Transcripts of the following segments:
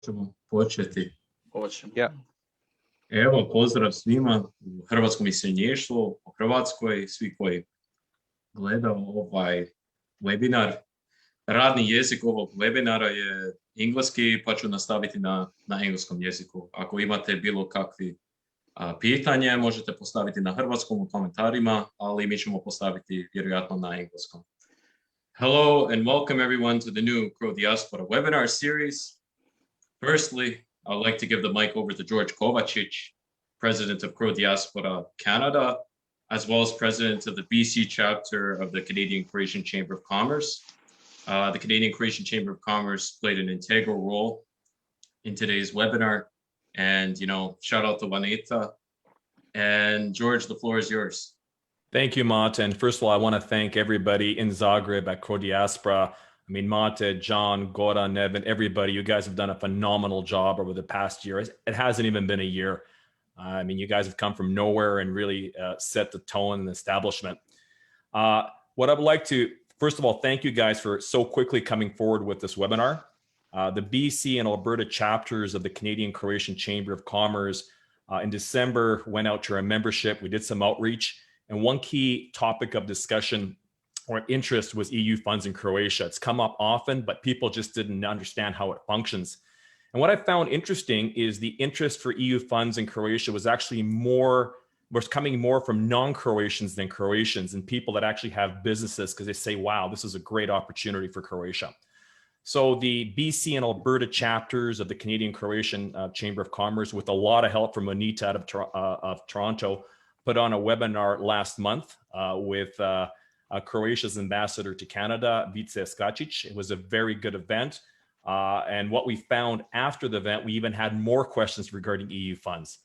Možemo početi. Hoćemo. Ja. Evo, pozdrav svima u hrvatskom iseljeništvu, u Hrvatskoj, svi koji gledaju ovaj webinar. Radni jezik ovog webinara je engleski, pa ću nastaviti na engleskom jeziku. Ako imate bilo kakvi pitanje, možete postaviti na hrvatskom u komentarima, ali mi ćemo postaviti vjerojatno na engleskom. Hello and welcome everyone to the new Crow Diaspora webinar series. Firstly, I'd like to give the mic over to George Kovacic, President of Crow Diaspora Canada, as well as President of the BC chapter of the Canadian Croatian Chamber of Commerce. The Canadian Croatian Chamber of Commerce played an integral role in today's webinar. And, shout out to Juanita. And George, the floor is yours. Thank you, Mate. And first of all, I want to thank everybody in Zagreb at Crow Diaspora. I mean, Mate, John, Goran, Neven, everybody, you guys have done a phenomenal job over the past year. It hasn't even been a year. I mean, you guys have come from nowhere and really set the tone and the establishment. What I would like to, first of all, thank you guys for so quickly coming forward with this webinar. The BC and Alberta chapters of the Canadian Croatian Chamber of Commerce in December went out to our membership. We did some outreach. And one key topic of discussion or interest was EU funds in Croatia. It's come up often, but people just didn't understand how it functions. And what I found interesting is the interest for EU funds in Croatia was actually coming more from non-Croatians than Croatians and people that actually have businesses because they say, wow, this is a great opportunity for Croatia. So the BC and Alberta chapters of the Canadian Croatian Chamber of Commerce, with a lot of help from Anita out of Toronto, put on a webinar last month with Croatia's ambassador to Canada, Vice Skacic. It was a very good event. And what we found after the event, we even had more questions regarding EU funds.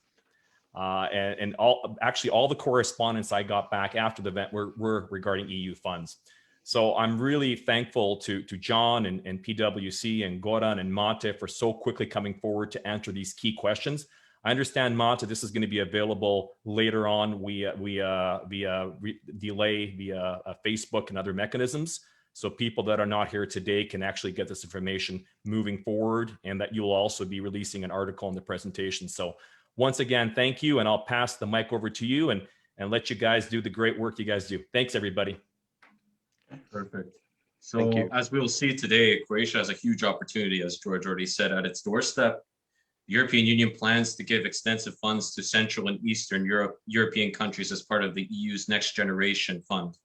And all the correspondence I got back after the event were regarding EU funds. So I'm really thankful to John and PwC and Goran and Mate for so quickly coming forward to answer these key questions. I understand, Mate, this is going to be available later on via delay via Facebook and other mechanisms. So people that are not here today can actually get this information moving forward, and that you'll also be releasing an article in the presentation. So once again, thank you, and I'll pass the mic over to you and let you guys do the great work you guys do. Thanks, everybody. Perfect. So as we'll see today, Croatia has a huge opportunity, as George already said, at its doorstep. The European Union plans to give extensive funds to Central and Eastern European countries as part of the EU's Next Generation Fund.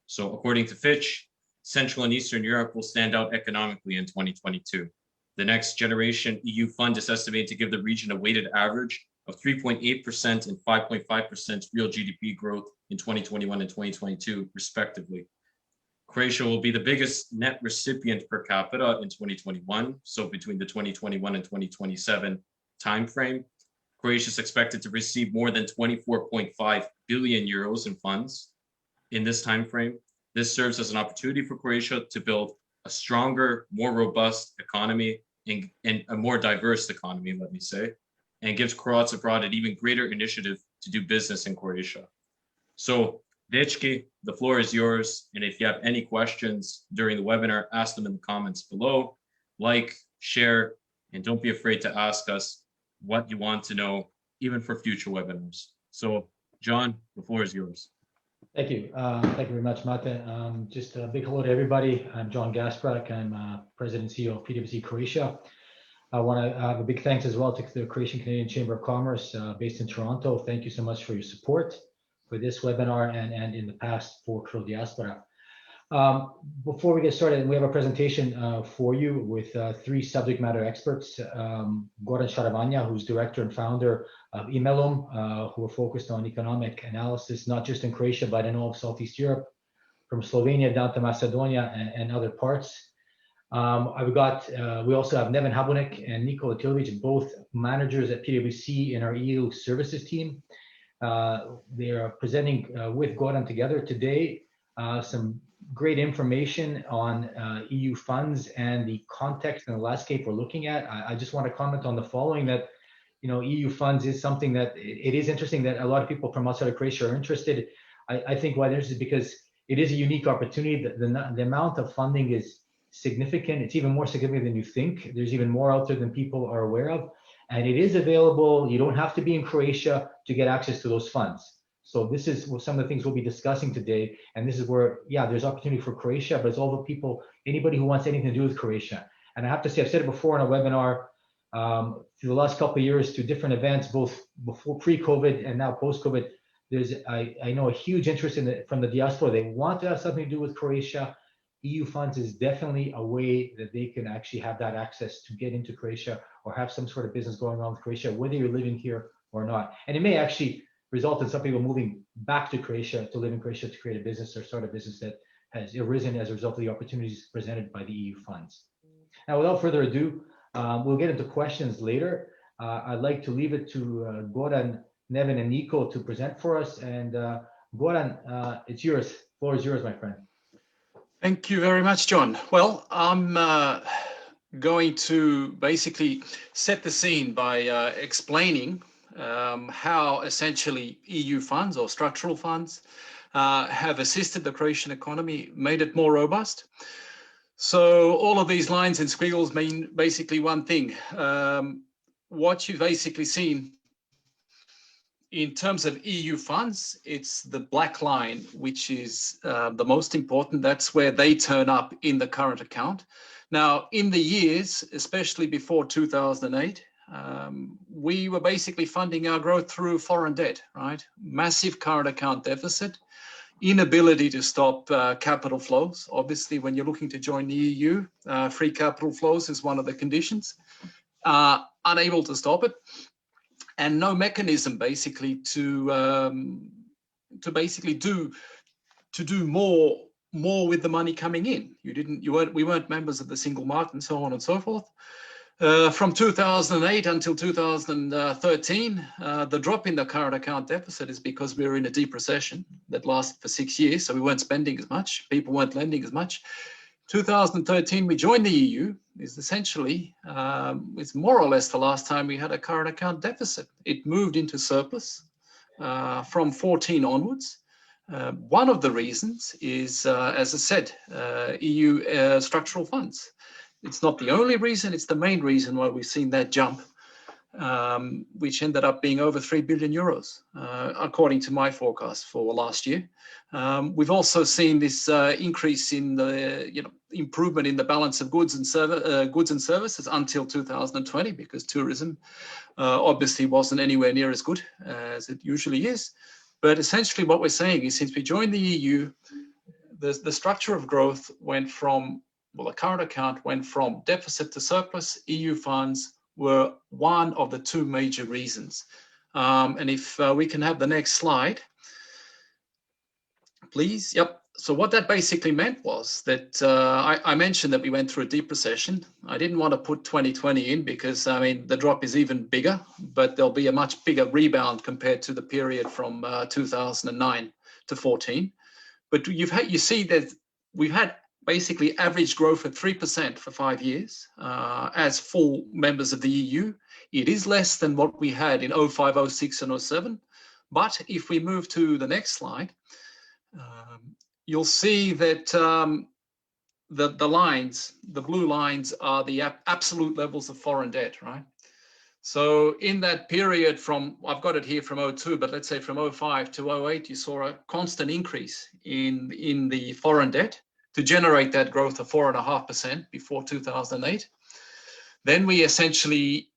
So according to Fitch, Central and Eastern Europe will stand out economically in 2022. The Next Generation EU Fund is estimated to give the region a weighted average of 3.8% and 5.5% real GDP growth in 2021 and 2022, respectively. Croatia will be the biggest net recipient per capita in 2021, so between the 2021 and 2027 timeframe. Croatia is expected to receive more than 24.5 billion euros in funds in this timeframe. This serves as an opportunity for Croatia to build a stronger, more robust economy and a more diverse economy, let me say, and gives Croats abroad an even greater initiative to do business in Croatia. So, Dečki, the floor is yours. And if you have any questions during the webinar, ask them in the comments below. Like, share, and don't be afraid to ask us what you want to know, even for future webinars. So, John, the floor is yours. Thank you. Thank you very much, Mate. Just a big hello to everybody. I'm John Gašparac. I'm President and CEO of PwC Croatia. I want to have a big thanks as well to the Croatian Canadian Chamber of Commerce based in Toronto. Thank you so much for your support for this webinar and in the past for Crow Diaspora. Before we get started, we have a presentation for you with three subject matter experts. Goran Šaravanja, who's director and founder of IMELUM, who are focused on economic analysis, not just in Croatia, but in all of Southeast Europe, from Slovenia down to Macedonia and other parts. We also have Neven Habunek and Niko Letilović, both managers at PwC in our EU services team. They are presenting with Goran together today some great information on EU funds and the context and the landscape we're looking at. I just want to comment on the following, that EU funds is something that it is interesting that a lot of people from outside of Croatia are interested. I think why they're interested is because it is a unique opportunity. The amount of funding is significant. It's even more significant than you think. There's even more out there than people are aware of. And it is available. You don't have to be in Croatia to get access to those funds. So this is some of the things we'll be discussing today. And this is where, yeah, there's opportunity for Croatia, but it's all the people, anybody who wants anything to do with Croatia. And I have to say, I've said it before in a webinar, through the last couple of years, through different events, both before pre-COVID and now post-COVID, I know a huge interest from the diaspora. They want to have something to do with Croatia. EU funds is definitely a way that they can actually have that access to get into Croatia or have some sort of business going on with Croatia, whether you're living here or not. And it may actually result in some people moving back to Croatia to live in Croatia to create a business or start a business that has arisen as a result of the opportunities presented by the EU funds. Now, without further ado, we'll get into questions later. I'd like to leave it to Goran, Neven, and Niko to present for us. And Goran, it's yours. The floor is yours, my friend. Thank you very much, John. Well, I'm going to basically set the scene by explaining how essentially EU funds or structural funds have assisted the Croatian economy, made it more robust. So all of these lines and squiggles mean basically one thing. What you've basically seen in terms of EU funds, it's the black line, which is the most important. That's where they turn up in the current account. Now, in the years, especially before 2008, we were basically funding our growth through foreign debt, right? Massive current account deficit, inability to stop capital flows. Obviously, when you're looking to join the EU, free capital flows is one of the conditions. Unable to stop it. And no mechanism basically to basically do more with the money coming in. We weren't members of the single market and so on and so forth. From 2008 until 2013, the drop in the current account deficit is because we were in a deep recession that lasted for 6 years. So we weren't spending as much, people weren't lending as much. 2013, we joined the EU, is essentially, it's more or less the last time we had a current account deficit. It moved into surplus from 14 onwards. One of the reasons is, as I said, EU structural funds. It's not the only reason, it's the main reason why we've seen that jump, which ended up being over 3 billion euros, according to my forecast for last year. We've also seen this increase in the improvement in the balance of goods and services until 2020, because tourism obviously wasn't anywhere near as good as it usually is. But essentially what we're saying is, since we joined the EU, the structure of growth went from, well, the current account went from deficit to surplus. EU funds were one of the two major reasons. And if we can have the next slide, please. Yep. So what that basically meant was that I mentioned that we went through a deep recession. I didn't want to put 2020 in because, I mean, the drop is even bigger, but there'll be a much bigger rebound compared to the period from 2009 to 14. But you see that we've had basically average growth at 3% for 5 years as full members of the EU. It is less than what we had in 05, 06, and 07. But if we move to the next slide, you'll see that the lines, the blue lines, are the absolute levels of foreign debt, right? So in that period from, I've got it here from 02, but let's say from 05 to 08, you saw a constant increase in the foreign debt to generate that growth of 4.5% before 2008. Then we essentially,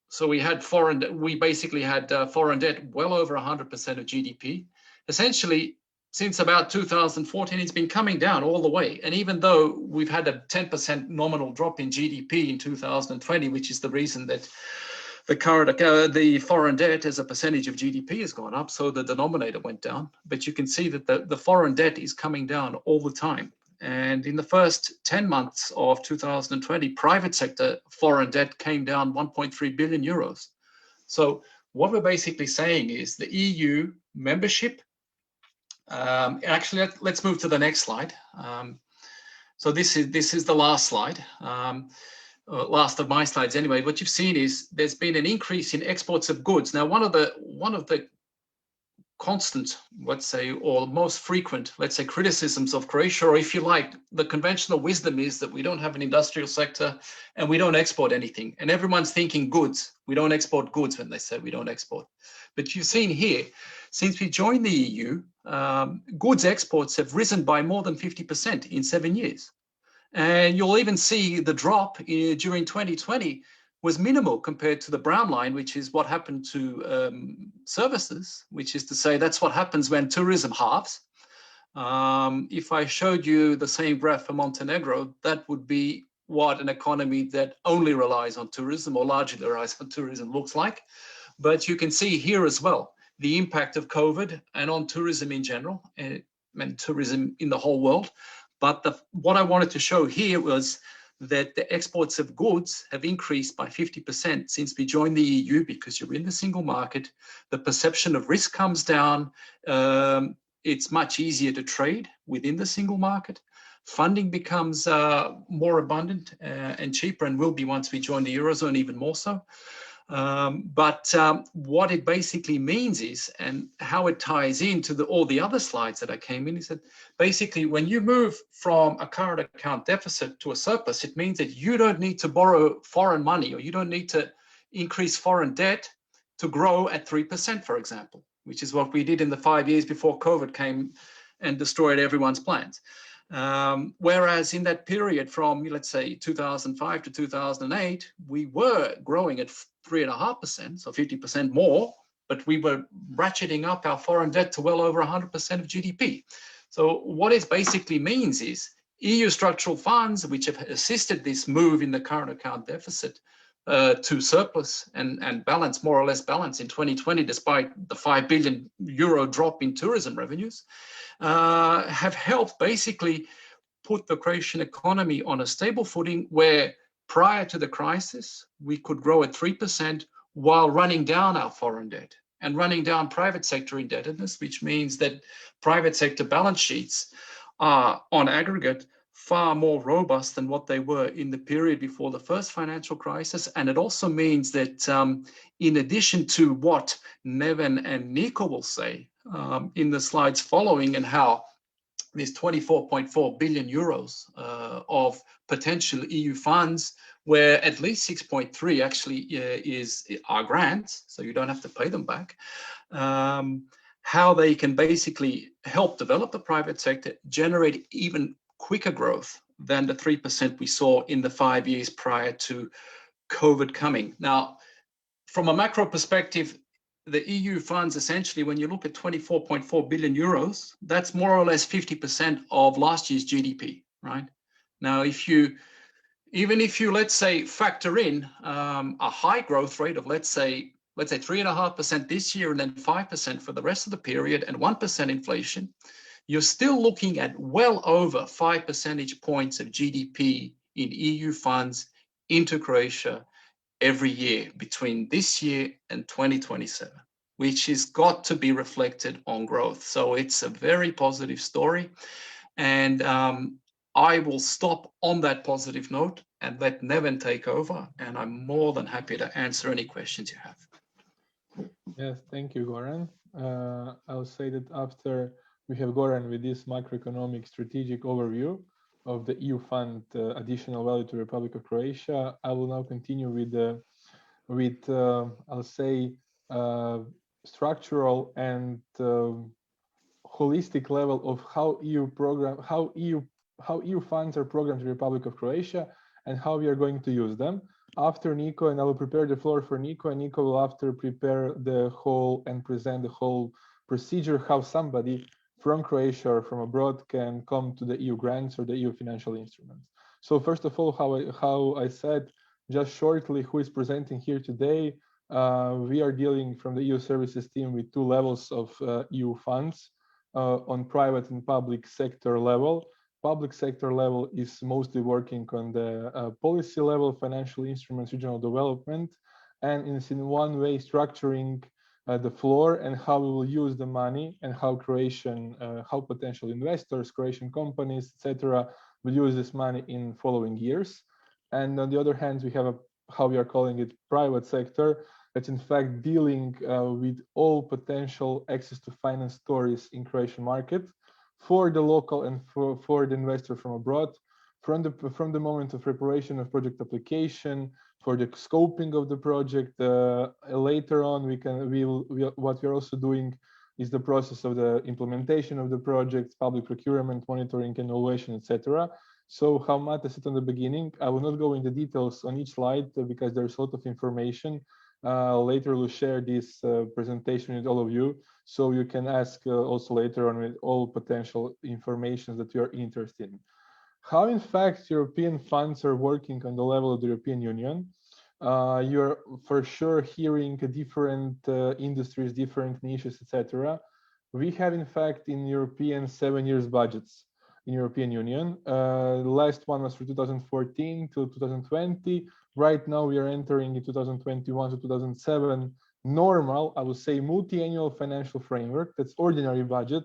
so we had we basically had foreign debt well over 100% of GDP. Essentially, since about 2014, it's been coming down all the way. And even though we've had a 10% nominal drop in GDP in 2020, which is the reason that the foreign debt as a percentage of GDP has gone up, so the denominator went down. But you can see that the foreign debt is coming down all the time. And in the first 10 months of 2020, private sector foreign debt came down 1.3 billion euros. So what we're basically saying is the EU membership, actually, let's move to the next slide. So this is the last slide, last of my slides anyway. What you've seen is there's been an increase in exports of goods. Now, one of the constant, let's say, or most frequent, let's say, criticisms of Croatia, or if you like, the conventional wisdom is that we don't have an industrial sector and we don't export anything. And everyone's thinking goods. We don't export goods when they say we don't export. But you've seen here, since we joined the EU, goods exports have risen by more than 50% in 7 years. And you'll even see the drop during 2020 was minimal compared to the brown line, which is what happened to services, which is to say that's what happens when tourism halves. If I showed you the same graph for Montenegro, that would be what an economy that only relies on tourism or largely relies on tourism looks like. But you can see here as well the impact of COVID and on tourism in general, and tourism in the whole world. But what I wanted to show here was that the exports of goods have increased by 50% since we joined the EU, because you're in the single market. The perception of risk comes down. It's much easier to trade within the single market. Funding becomes more abundant and cheaper, and will be once we join the Eurozone, even more so. But what it basically means is, and how it ties into all the other slides that I came in, is that basically when you move from a current account deficit to a surplus, it means that you don't need to borrow foreign money, or you don't need to increase foreign debt to grow at 3%, for example, which is what we did in the 5 years before COVID came and destroyed everyone's plans. Whereas in that period from, let's say, 2005 to 2008, we were growing at 3.5%, so 50% more, but we were ratcheting up our foreign debt to well over 100% of GDP. So what it basically means is EU structural funds, which have assisted this move in the current account deficit to surplus and balance, more or less balance in 2020, despite the €5 billion drop in tourism revenues, have helped basically put the Croatian economy on a stable footing, where prior to the crisis, we could grow at 3% while running down our foreign debt and running down private sector indebtedness, which means that private sector balance sheets are on aggregate far more robust than what they were in the period before the first financial crisis. And it also means that in addition to what Neven and Niko will say in the slides following, and how there's 24.4 billion euros of potential EU funds, where at least 6.3 actually are grants, so you don't have to pay them back. How they can basically help develop the private sector, generate even quicker growth than the 3% we saw in the 5 years prior to COVID coming. Now, from a macro perspective, the EU funds, essentially, when you look at 24.4 billion euros, that's more or less 50% of last year's GDP, right? Now, even if you, let's say, factor in a high growth rate of, let's say 3.5% this year and then 5% for the rest of the period and 1% inflation, you're still looking at well over 5 percentage points of GDP in EU funds into Croatia every year between this year and 2027, which has got to be reflected on growth. So it's a very positive story. And I will stop on that positive note and let Neven take over. And I'm more than happy to answer any questions you have. Yes, thank you, Goran. I'll say that after we have Goran with this macroeconomic strategic overview of the EU fund additional value to the Republic of Croatia, I will now continue with I'll say structural and holistic level of how EU funds are programmed in the Republic of Croatia and how we are going to use them. After Niko, and I will prepare the floor for Niko, and Niko will after prepare the whole and present the whole procedure, how somebody from Croatia or from abroad can come to the EU grants or the EU financial instruments. So first of all, how I said, just shortly, who is presenting here today, we are dealing from the EU services team with two levels of EU funds on private and public sector level. Public sector level is mostly working on the policy level, financial instruments, regional development, and is in one way structuring the floor and how we will use the money and how how potential investors, Croatian companies, etc., will use this money in following years. And on the other hand, we have how we are calling it private sector. that's in fact dealing with all potential access to finance stories in Croatian market for the local and for the investor from abroad, from the moment of preparation of project application, for the scoping of the project. Later on, what we're also doing is the process of the implementation of the project, public procurement, monitoring, and evaluation, etc. So how Mate said on the beginning, I will not go into details on each slide because there's a lot of information. Later we'll share this presentation with all of you, so you can ask also later on with all potential information that you're interested in. How in fact European funds are working on the level of the European Union. You're for sure hearing different industries, different niches, etc. We have in fact in European 7 years budgets in European Union. The last one was for 2014 to 2020. Right now we are entering in 2021 to 2007 normal, I would say, multi-annual financial framework. That's ordinary budget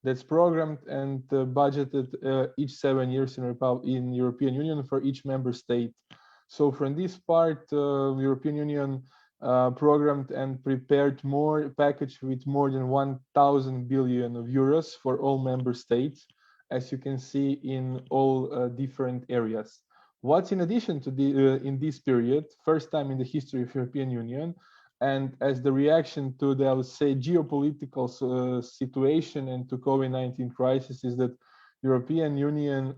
that's programmed and budgeted each 7 years in European Union for each member state. So from this part, European Union programmed and prepared more package with more than 1,000 billion of euros for all member states, as you can see in all different areas. What's in addition to in this period, first time in the history of European Union, and as the reaction to the, I would say, geopolitical situation and to COVID-19 crisis, is that European Union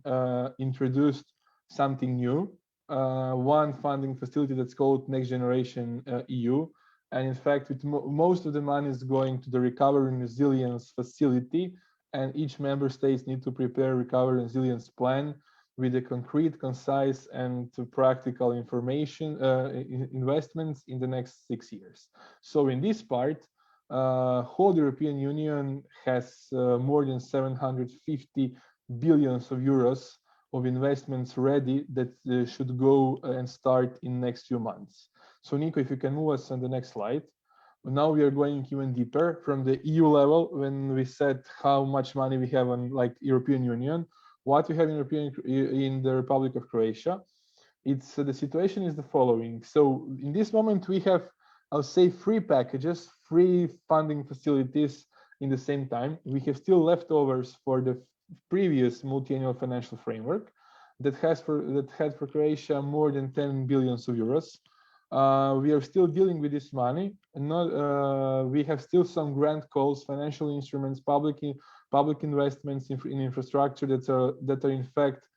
introduced something new, one funding facility that's called Next Generation EU. And in fact, most of the money is going to the Recovery and Resilience Facility, and each member states need to prepare a recovery and resilience plan with a concrete, concise, and practical information investments in the next 6 years. So in this part, whole European Union has more than 750 billions of euros of investments ready that should go and start in next few months. So Niko, if you can move us on the next slide. Now we are going even deeper from the EU level. When we said how much money we have on like European Union, what we have in the Republic of Croatia, it's the situation is the following. So in this moment we have, I'll say, 3 packages, 3 funding facilities in the same time. We have still leftovers for the previous multi-annual financial framework that had for Croatia more than 10 billions of euros. We are still dealing with this money, and we have still some grant calls, financial instruments, public investments in infrastructure that are in fact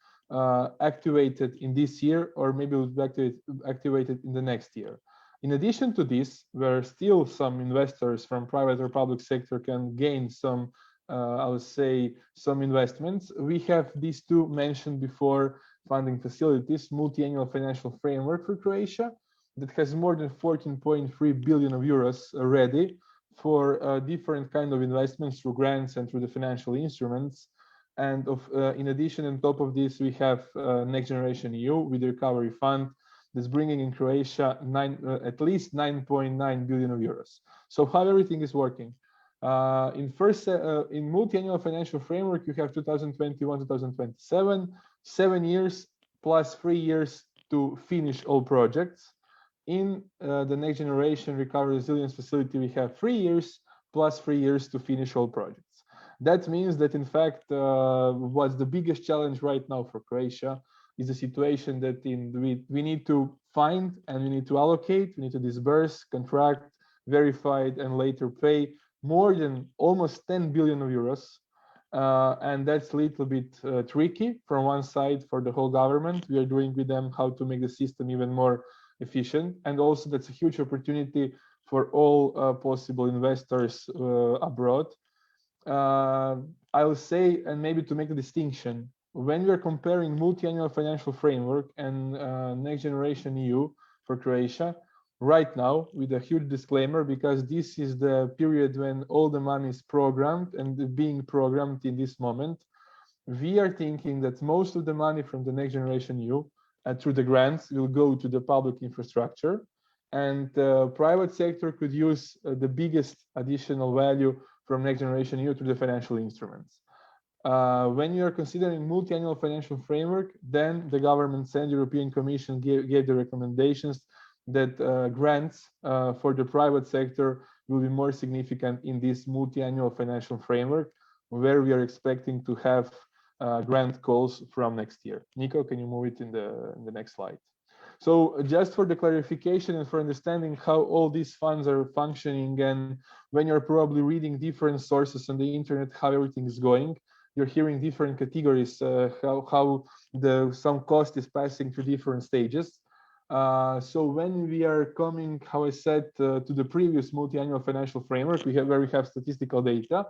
activated in this year, or maybe will be activated in the next year. In addition to this, where still some investors from private or public sector can gain some, I would say, some investments, we have these 2 mentioned before funding facilities, multi-annual financial framework for Croatia, that has more than 14.3 billion of euros ready for different kind of investments through grants and through the financial instruments. And in addition, on top of this, we have Next Generation EU with the recovery fund that's bringing in Croatia at least 9.9 billion of euros. So how everything is working. In multi-annual financial framework, you have 2021-2027, 7 years plus 3 years to finish all projects. In the Next Generation Recovery Resilience Facility, we have 3 years plus 3 years to finish all projects. That means that, in fact, what's the biggest challenge right now for Croatia is the situation that we need to find and we need to allocate, we need to disburse, contract, verified, and later pay more than almost 10 billion of euros. And that's a little bit tricky from one side for the whole government. We are doing with them how to make the system even more efficient, and also that's a huge opportunity for all possible investors abroad. I will say, and maybe to make a distinction, when we are comparing multi-annual financial framework and Next Generation EU for Croatia, right now, with a huge disclaimer, because this is the period when all the money is programmed and being programmed in this moment, we are thinking that most of the money from the Next Generation EU through the grants will go to the public infrastructure, and the private sector could use the biggest additional value from Next Generation EU to the financial instruments. When you are considering multi-annual financial framework, then the government and European Commission gave the recommendations that grants for the private sector will be more significant in this multi-annual financial framework, where we are expecting to have grant calls from next year. Niko, can you move it in the next slide? So just for the clarification and for understanding how all these funds are functioning, and when you're probably reading different sources on the internet, how everything is going, you're hearing different categories, how some cost is passing through different stages. So when we are coming, how I said, to the previous multi-annual financial framework, where we have statistical data,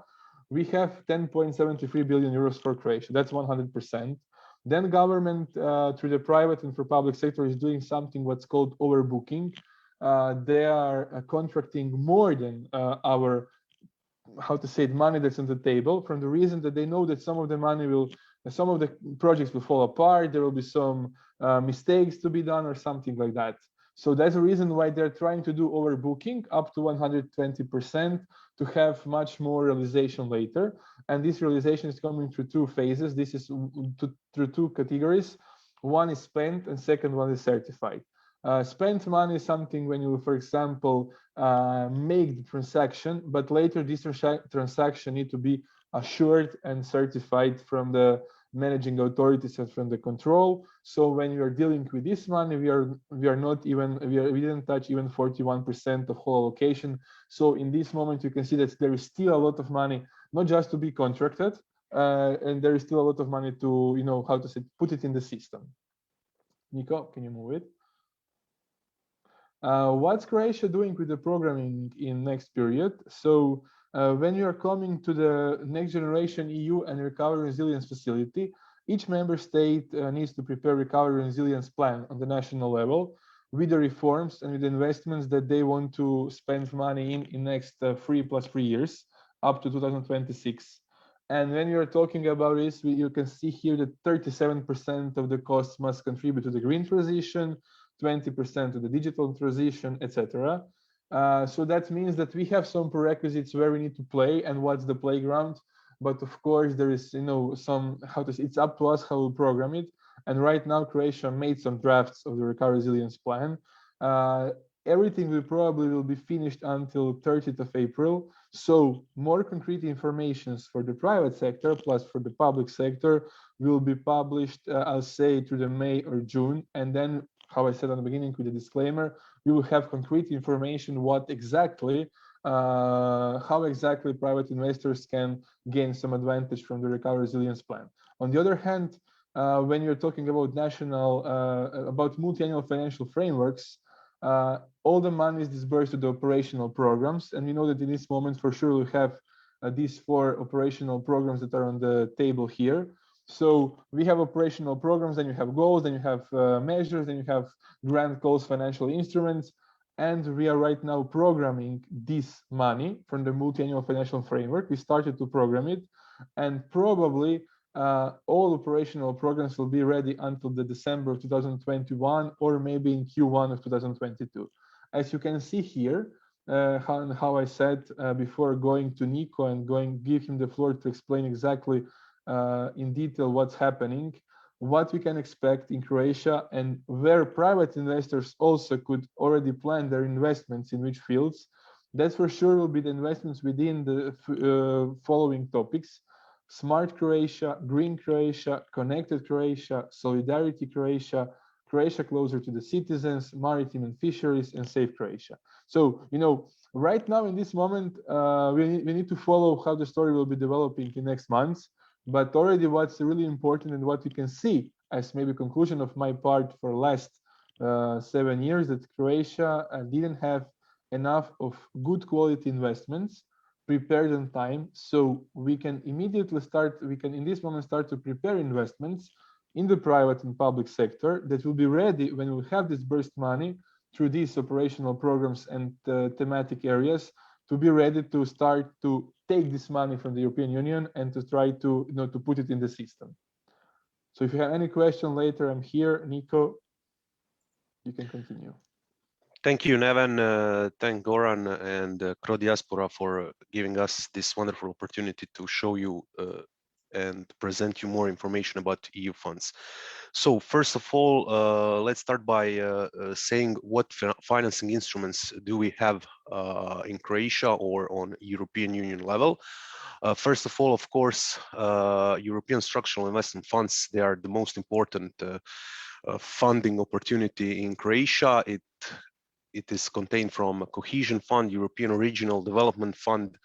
we have 10.73 billion euros for Croatia. That's 100%. Then government through the private and for public sector is doing something what's called overbooking. They are contracting more than our, how to say it, money that's on the table, from the reason that they know that some of the money will, some of the projects will fall apart, there will be some mistakes to be done or something like that. So that's the reason why they're trying to do overbooking up to 120% to have much more realization later. And this realization is coming through two phases. This is through two categories. One is spent and second one is certified. Spent money is something when you, for example, make the transaction, but later this transaction need to be assured and certified from the managing authorities and from the control. So when we are dealing with this money, we didn't touch even 41% of whole allocation. So in this moment, you can see that there is still a lot of money, not just to be contracted, and there is still a lot of money to, you know, how to say, put it in the system. Niko, can you move it? What's Croatia doing with the programming in next period? So when you are coming to the Next Generation EU and Recovery Resilience Facility, each member state needs to prepare recovery resilience plan on the national level with the reforms and with the investments that they want to spend money in next 3+3 years up to 2026. And when you are talking about this, you can see here that 37% of the costs must contribute to the green transition, 20% to the digital transition, etc. So that means that we have some prerequisites where we need to play and what's the playground. But of course, there is, you know, some, how to say, it's up to us how we program it. And right now, Croatia made some drafts of the recovery resilience plan. Everything will be finished until 30th of April. So more concrete informations for the private sector plus for the public sector will be published, I'll say, through the May or June. And then, how I said on the beginning with the disclaimer, we will have concrete information what exactly, how exactly private investors can gain some advantage from the recovery resilience plan. On the other hand, when you're talking about about multi-annual financial frameworks, all the money is disbursed to the operational programs. And we know that in this moment, for sure, we have these 4 operational programs that are on the table here. So we have operational programs, then you have goals, then you have measures, then you have grant calls, financial instruments. And we are right now programming this money from the multi-annual financial framework. We started to program it, and probably all operational programs will be ready until the December of 2021, or maybe in Q1 of 2022. As you can see here, how I said before going to Niko and give him the floor to explain exactly in detail what's happening, what we can expect in Croatia, and where private investors also could already plan their investments in which fields. That for sure will be the investments within the following topics: Smart Croatia, Green Croatia, Connected Croatia, Solidarity Croatia, Croatia closer to the citizens, Maritime and Fisheries, and Safe Croatia. So, you know, right now in this moment, we need to follow how the story will be developing in next months. But already what's really important and what you can see as maybe conclusion of my part for last 7 years, that Croatia didn't have enough of good quality investments prepared on time. So we can immediately start, in this moment start to prepare investments in the private and public sector that will be ready when we have disbursed money through these operational programs and thematic areas, to be ready to start to take this money from the European Union and to try to, you know, to put it in the system. So if you have any question later, I'm here. Niko, you can continue. Thank you, Neven. Thank Goran and Croatia for giving us this wonderful opportunity to show you and present you more information about EU funds. So first of all, let's start by saying what financing instruments do we have in Croatia or on European Union level. First of all, of course, European structural investment funds, they are the most important funding opportunity in Croatia. It is contained from a Cohesion Fund, European Regional Development Fund,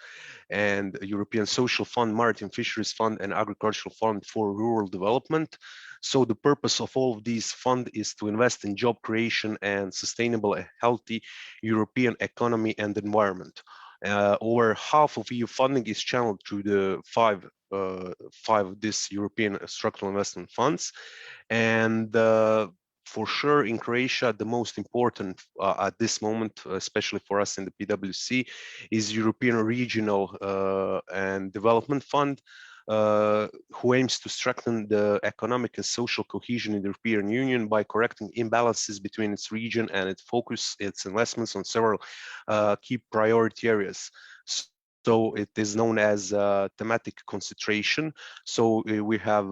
and European Social Fund, Maritime Fisheries Fund, and Agricultural Fund for Rural Development. So the purpose of all of these funds is to invest in job creation and sustainable and healthy European economy and environment. Over half of EU funding is channeled through the five of these European structural investment funds. And for sure, in Croatia, the most important at this moment, especially for us in the PwC, is European Regional and Development Fund, who aims to strengthen the economic and social cohesion in the European Union by correcting imbalances between its region and its focus its investments on several key priority areas. So it is known as thematic concentration. So we have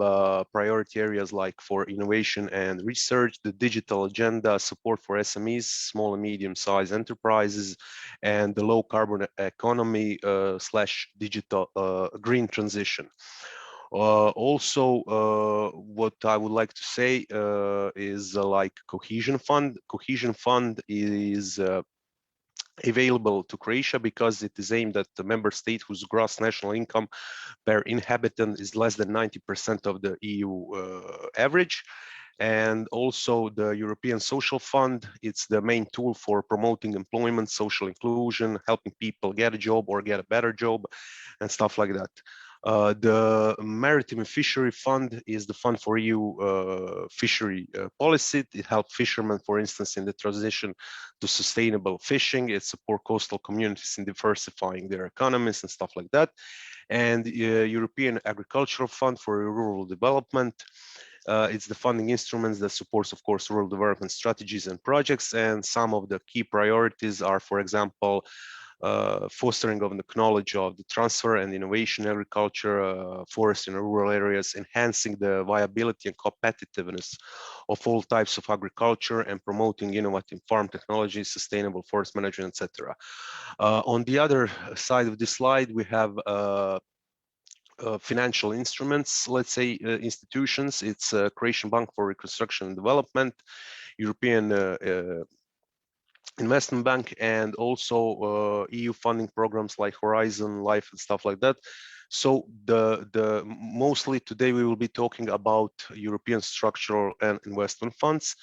priority areas like for innovation and research, the digital agenda, support for SMEs, small and medium-sized enterprises, and the low carbon economy / digital green transition. Also, what I would like to say is like Cohesion Fund. Cohesion Fund is available to Croatia because it is aimed at the member state whose gross national income per inhabitant is less than 90% of the EU average. And also the European Social Fund, it's the main tool for promoting employment, social inclusion, helping people get a job or get a better job and stuff like that. The Maritime and Fishery Fund is the fund for EU fishery policy. It helps fishermen, for instance, in the transition to sustainable fishing. It supports coastal communities in diversifying their economies and stuff like that. And European Agricultural Fund for Rural Development. It's the funding instruments that supports, of course, rural development strategies and projects. And some of the key priorities are, for example, fostering of the knowledge of the transfer and innovation agriculture, forest in rural areas, enhancing the viability and competitiveness of all types of agriculture, and promoting innovative farm technology, sustainable forest management, etc. On the other side of this slide, we have financial instruments, let's say institutions. It's Croatian Bank for Reconstruction and Development, European Investment Bank, and also EU funding programs like Horizon, Life, and stuff like that. So the mostly today we will be talking about European structural and investment funds.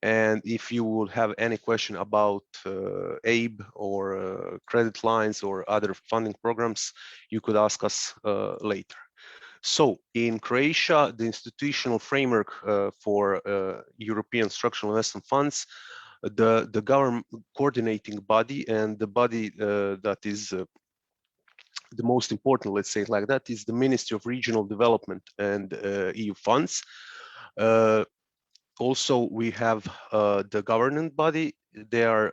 And if you would have any question about AIB or credit lines or other funding programs, you could ask us later. So in Croatia, the institutional framework for European structural investment funds, the government coordinating body and the body that is the most important, let's say it like that, is the Ministry of Regional Development and EU funds. Also, we have the governance body. They are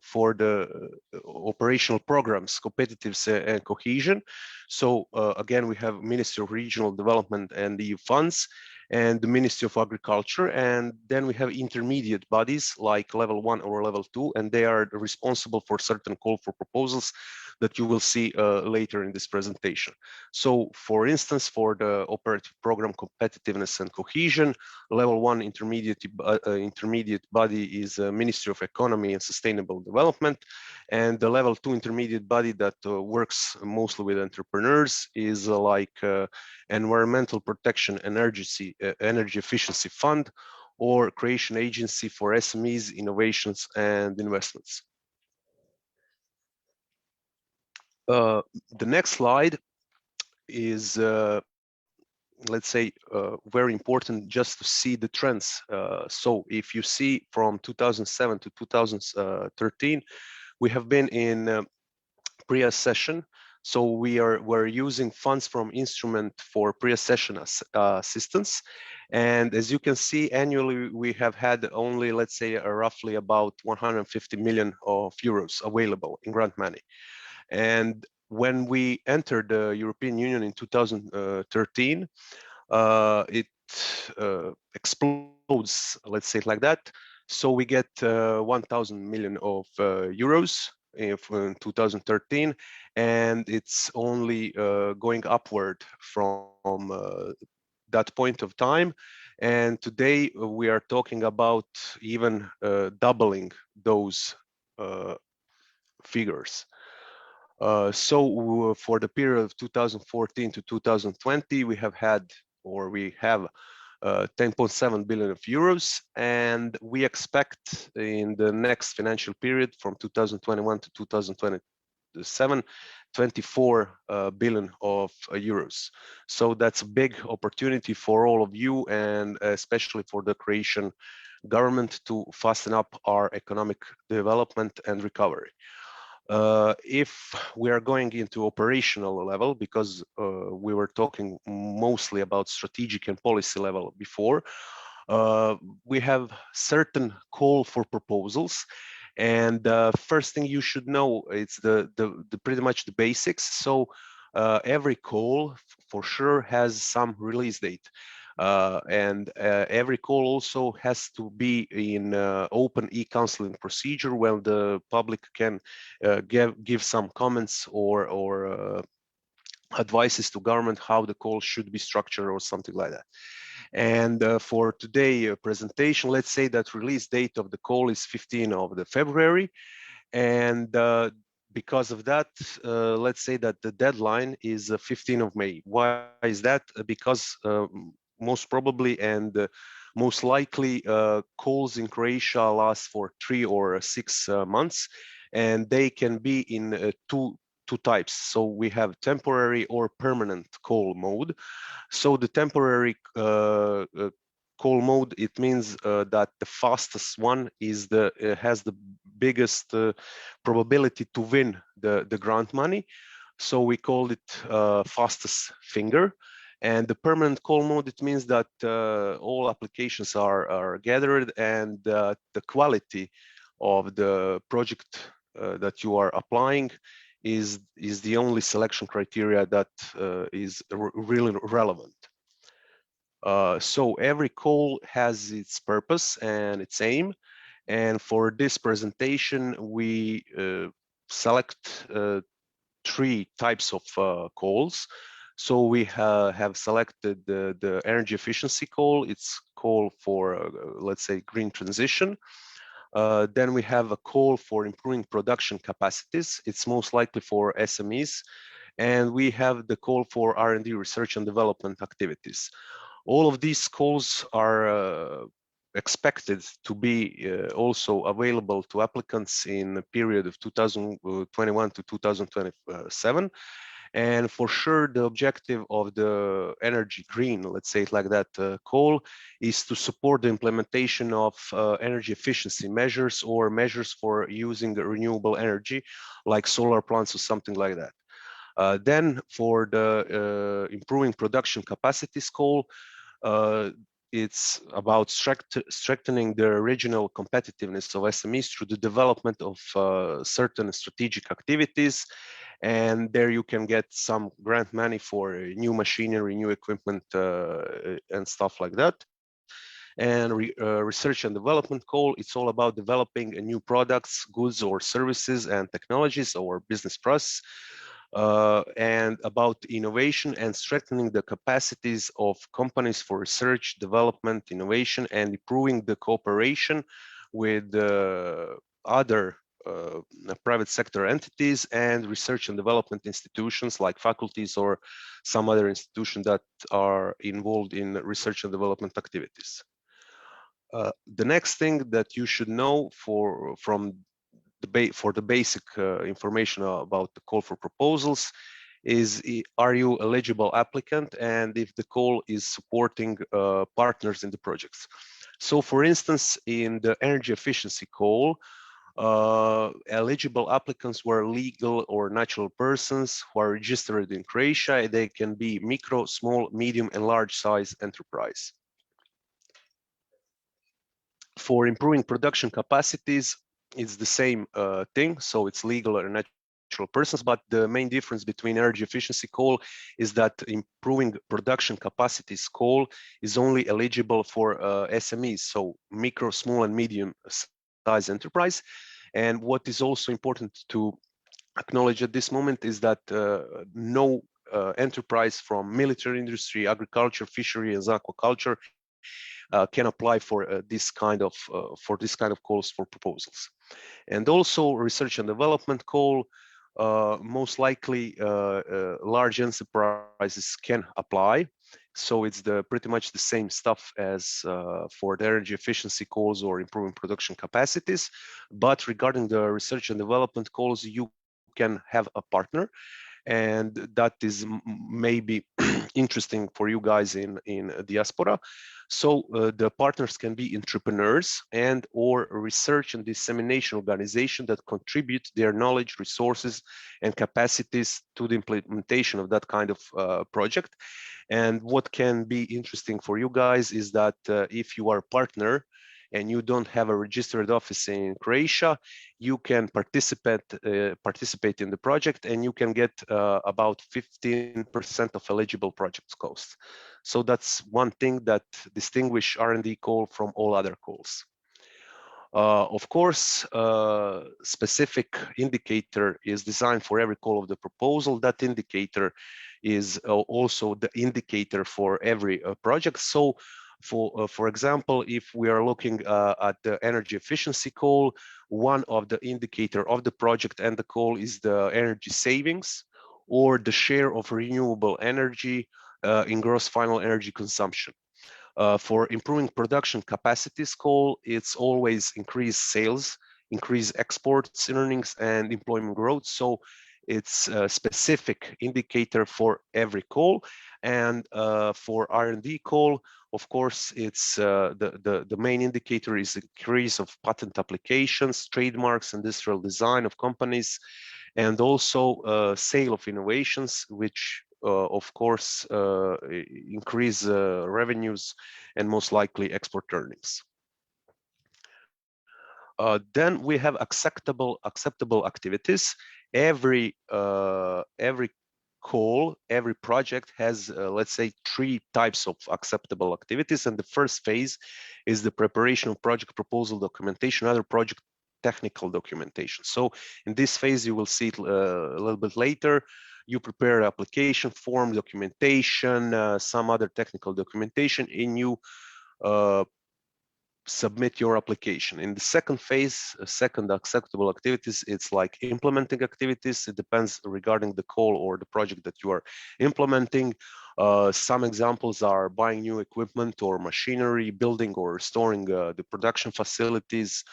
for the operational programs, competitiveness and cohesion. So again, we have Ministry of Regional Development and EU funds, and the Ministry of Agriculture, and then we have intermediate bodies like level 1 or level 2, and they are responsible for certain call for proposals that you will see later in this presentation. So for instance, for the operative program competitiveness and cohesion, level 1 intermediate body is Ministry of Economy and Sustainable Development, and the level 2 intermediate body that works mostly with entrepreneurs is like Environmental Protection Energy Efficiency Fund, or Croatian Agency for SMEs, Innovations and Investments. The next slide is, let's say, very important just to see the trends. So if you see from 2007 to 2013, we have been in pre-accession. So we're using funds from instrument for pre-accession assistance. And as you can see, annually, we have had only, let's say, roughly about 150 million of euros available in grant money. And when we entered the European Union in 2013, it explodes, let's say it like that. So we get 1,000 million of euros in 2013, and it's only going upward from that point of time. And today we are talking about even doubling those figures. So for the period of 2014 to 2020, we have 10.7 billion of euros, and we expect in the next financial period from 2021 to 2027, 24 billion of euros. So that's a big opportunity for all of you, and especially for the Croatian government to fasten up our economic development and recovery. If we are going into operational level, because we were talking mostly about strategic and policy level before, we have certain call for proposals. And first thing you should know, it's the pretty much the basics. So every call for sure has some release date. And every call also has to be in open e-counseling procedure where the public can give some comments or advices to government how the call should be structured or something like that. And for today presentation, let's say that release date of the call is 15 of the February, and because of that, let's say that the deadline is 15 of May. Why is that? Because most probably and most likely calls in Croatia last for 3 or 6 months, and they can be in two types. So we have temporary or permanent call mode. So the temporary call mode, it means that the fastest one is has the biggest probability to win the grant money. So we call it fastest finger. And the permanent call mode, it means that all applications are gathered, and the quality of the project that you are applying is the only selection criteria that is really relevant. So every call has its purpose and its aim. And for this presentation, we select 3 types of calls. So we have selected the energy efficiency call. It's call for, let's say, green transition. Then we have a call for improving production capacities. It's most likely for SMEs. And we have the call for R&D, research and development activities. All of these calls are expected to be also available to applicants in the period of 2021 to 2027. And for sure, the objective of the energy green, let's say it like that, call is to support the implementation of energy efficiency measures or measures for using renewable energy, like solar plants or something like that. Then for the improving production capacities call, it's about strengthening the regional competitiveness of SMEs through the development of certain strategic activities. And there you can get some grant money for new machinery, new equipment, and stuff like that. And research and development call, it's all about developing new products, goods or services and technologies or business process. And about innovation and strengthening the capacities of companies for research, development, innovation, and improving the cooperation with other private sector entities and research and development institutions like faculties or some other institutions that are involved in research and development activities. The next thing that you should know for the basic information about the call for proposals is, are you eligible applicant, and if the call is supporting partners in the projects. So for instance, in the energy efficiency call, eligible applicants were legal or natural persons who are registered in Croatia. They can be micro, small, medium, and large size enterprise. For improving production capacities, it's the same thing. So it's legal or natural persons, but the main difference between energy efficiency call is that improving production capacities call is only eligible for SMEs, so micro, small, and medium size enterprise. And what is also important to acknowledge at this moment is that no enterprise from military industry, agriculture, fishery, and aquaculture can apply for this kind of calls for proposals. And also research and development call, most likely large enterprises can apply. So it's pretty much the same stuff as for the energy efficiency calls or improving production capacities. But regarding the research and development calls, you can have a partner, and that is maybe interesting for you guys in diaspora. So the partners can be entrepreneurs and or research and dissemination organization that contribute their knowledge, resources, and capacities to the implementation of that kind of project. And what can be interesting for you guys is that if you are a partner and you don't have a registered office in Croatia, you can participate in the project, and you can get about 15% of eligible project costs. So that's one thing that distinguishes R&D call from all other calls. Of course, specific indicator is designed for every call of the proposal. That indicator is also the indicator for every project. So for example, if we are looking at the energy efficiency call, one of the indicator of the project and the call is the energy savings or the share of renewable energy in gross final energy consumption. For improving production capacities call, it's always increased sales, increased exports, earnings, and employment growth. So it's a specific indicator for every call. And for R&D call, of course, it's the main indicator is increase of patent applications, trademarks, industrial design of companies, and also sale of innovations, which of course increase revenues and most likely export earnings. Then we have acceptable activities. Every call, every project has, let's say, 3 types of acceptable activities. And the first phase is the preparation of project proposal documentation, other project technical documentation. So in this phase, you will see it a little bit later. You prepare application form, documentation, some other technical documentation, and you submit your application. In the second phase, second acceptable activities, it's like implementing activities. It depends regarding the call or the project that you are implementing. Some examples are buying new equipment or machinery, building or restoring the production facilities,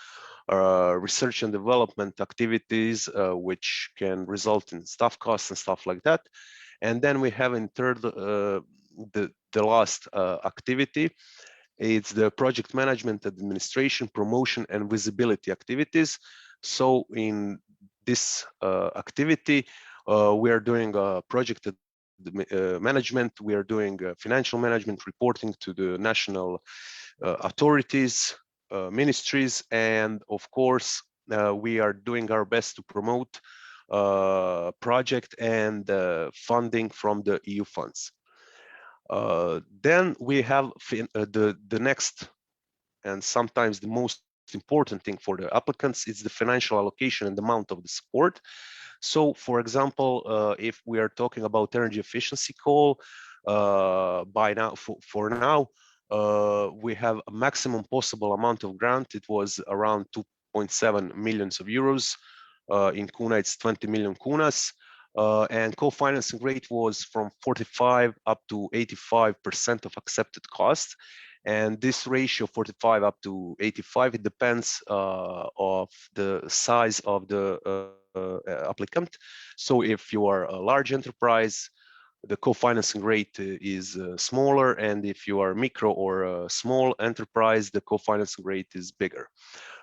research and development activities, which can result in staff costs and stuff like that. And then we have in third, the last activity. It's the project management, administration, promotion, and visibility activities. So in this activity, we are doing project management, we are doing financial management, reporting to the national authorities, ministries, and of course, we are doing our best to promote project and funding from the EU funds. Then we have the next and sometimes the most important thing for the applicants is the financial allocation and the amount of the support. So for example, if we are talking about energy efficiency call, for now, we have a maximum possible amount of grant. It was around 2.7 million euros. In kuna, it's 20 million kunas. And co-financing rate was from 45 up to 85% of accepted cost. And this ratio, 45 up to 85, it depends of the size of the applicant. So if you are a large enterprise, the co-financing rate is smaller, and if you are micro or a small enterprise, the co-financing rate is bigger.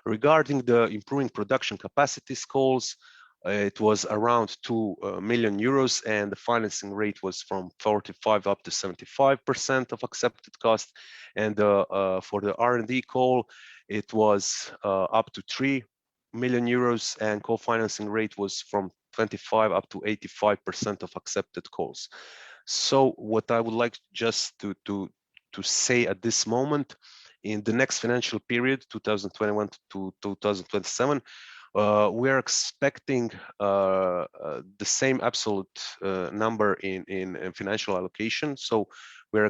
Regarding the improving production capacities calls, it was around 2 million euros, and the financing rate was from 45 up to 75% of accepted cost. And for the R&D call, it was up to 3 million euros, and co-financing rate was from 25 up to 85% of accepted calls. So what I would like just to say at this moment, in the next financial period, 2021 to 2027, we are expecting the same absolute number in financial allocation. So we're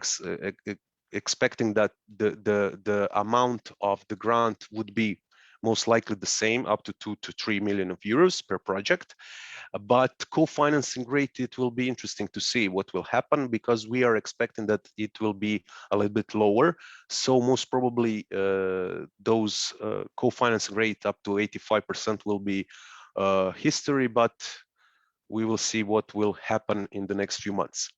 expecting that the amount of the grant would be most likely the same, up to 2 to 3 million euros per project. But co-financing rate, it will be interesting to see what will happen, because we are expecting that it will be a little bit lower. So most probably those co-financing rate up to 85% will be history, but we will see what will happen in the next few months.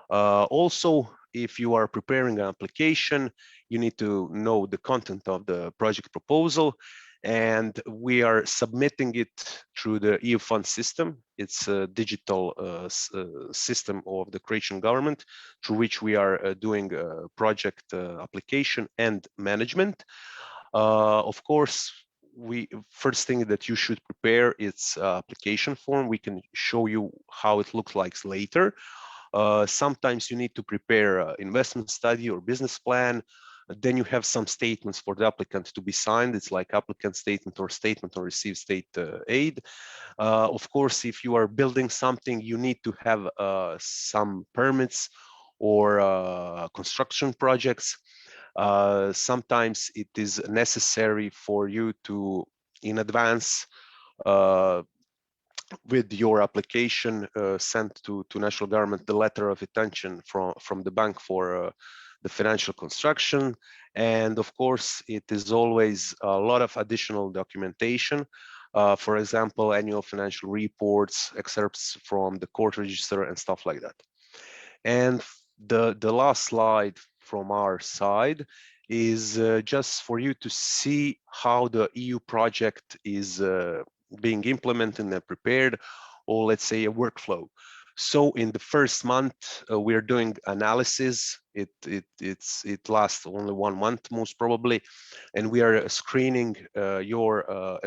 Also, if you are preparing an application, you need to know the content of the project proposal, and we are submitting it through the EU fund system. It's a digital system of the Croatian government, through which we are doing project application and management. Of course, first thing that you should prepare is application form. We can show you how it looks like later. Sometimes you need to prepare an investment study or business plan. Then you have some statements for the applicant to be signed. It's like applicant statement or statement on received state aid. Of course, if you are building something, you need to have some permits or construction projects. Sometimes it is necessary for you to, in advance, with your application, sent to national government the letter of intention from the bank for the financial construction. And of course, it is always a lot of additional documentation. For example, annual financial reports, excerpts from the court register and stuff like that. And the last slide from our side is just for you to see how the EU project is being implemented and prepared, or let's say a workflow. So in the first month, we're doing analysis. It lasts only 1 month, most probably, and we are screening your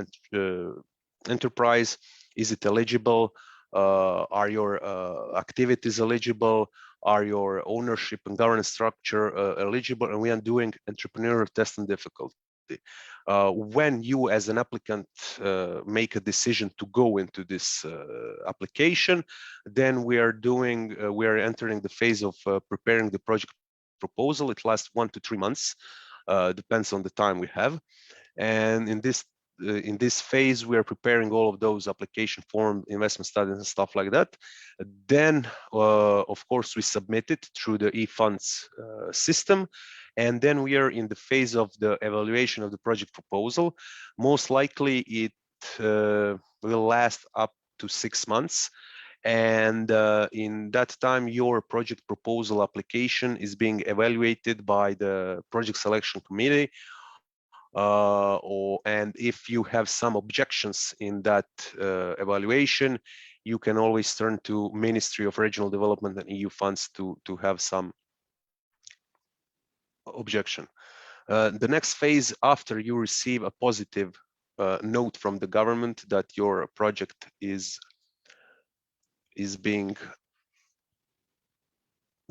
enterprise. Is it eligible? Are your activities eligible? Are your ownership and governance structure eligible? And we are doing entrepreneurial test and difficulty. When you as an applicant make a decision to go into this application, then we are entering the phase of preparing the project proposal. It lasts 1 to 3 months, depends on the time we have. And in this phase, we are preparing all of those application form, investment studies and stuff like that. Then, of course, we submit it through the eFunds system. And then we are in the phase of the evaluation of the project proposal. Most likely it will last up to 6 months. And in that time, your project proposal application is being evaluated by the project selection committee. And if you have some objections in that evaluation, you can always turn to Ministry of Regional Development and EU funds to have some objection. The next phase, after you receive a positive note from the government that your project is being,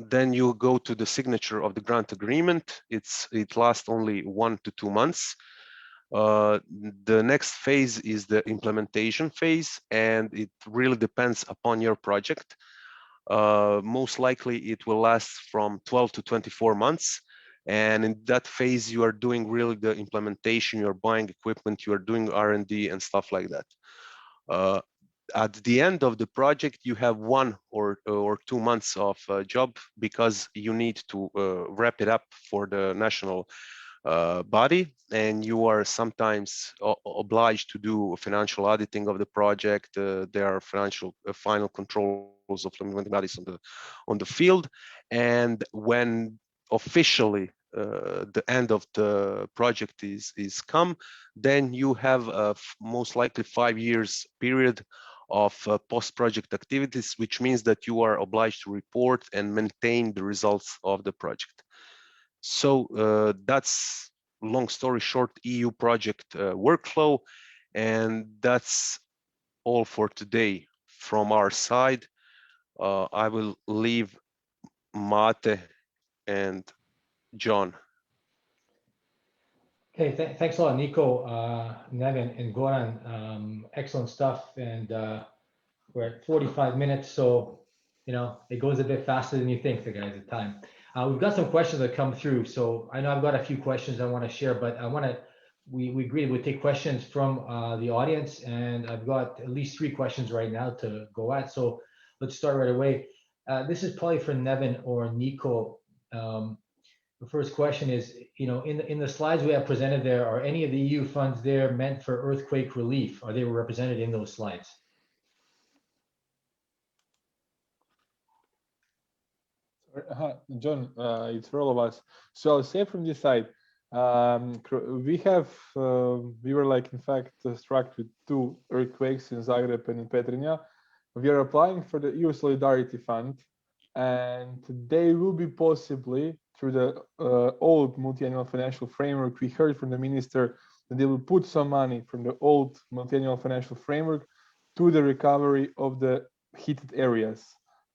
then you go to the signature of the grant agreement. It lasts only 1 to 2 months. The next phase is the implementation phase, and it really depends upon your project. Most likely it will last from 12 to 24 months. And in that phase, you are doing really the implementation, you're buying equipment, you are doing R&D and stuff like that. At the end of the project, you have 1 or 2 months of job, because you need to wrap it up for the national body, and you are sometimes obliged to do financial auditing of the project. There are financial final controls of implementing bodies on the field, and when officially the end of the project is come, then you have a most likely 5 years period of post-project activities, which means that you are obliged to report and maintain the results of the project. So that's, long story short, EU project workflow, and that's all for today. from our side. I will leave Mate and John. Okay, thanks a lot, Niko, Neven, and Goran. Excellent stuff. And we're at 45 minutes, so it goes a bit faster than you think, the guys, at time. We've got some questions that come through, so I know I've got a few questions I want to share, but we agreed we'd take questions from the audience, and I've got at least 3 questions right now to go at. So let's start right away. This is probably for Neven or Niko. The first question is, in the slides we have presented there, are any of the EU funds there meant for earthquake relief? Are they represented in those slides? John, it's for all of us. So I'll say from this side, we were in fact struck with 2 earthquakes in Zagreb and in Petrinja. We are applying for the EU Solidarity Fund, and they will be possibly through the old multi-annual financial framework. We heard from the minister that they will put some money from the old multi-annual financial framework to the recovery of the heated areas.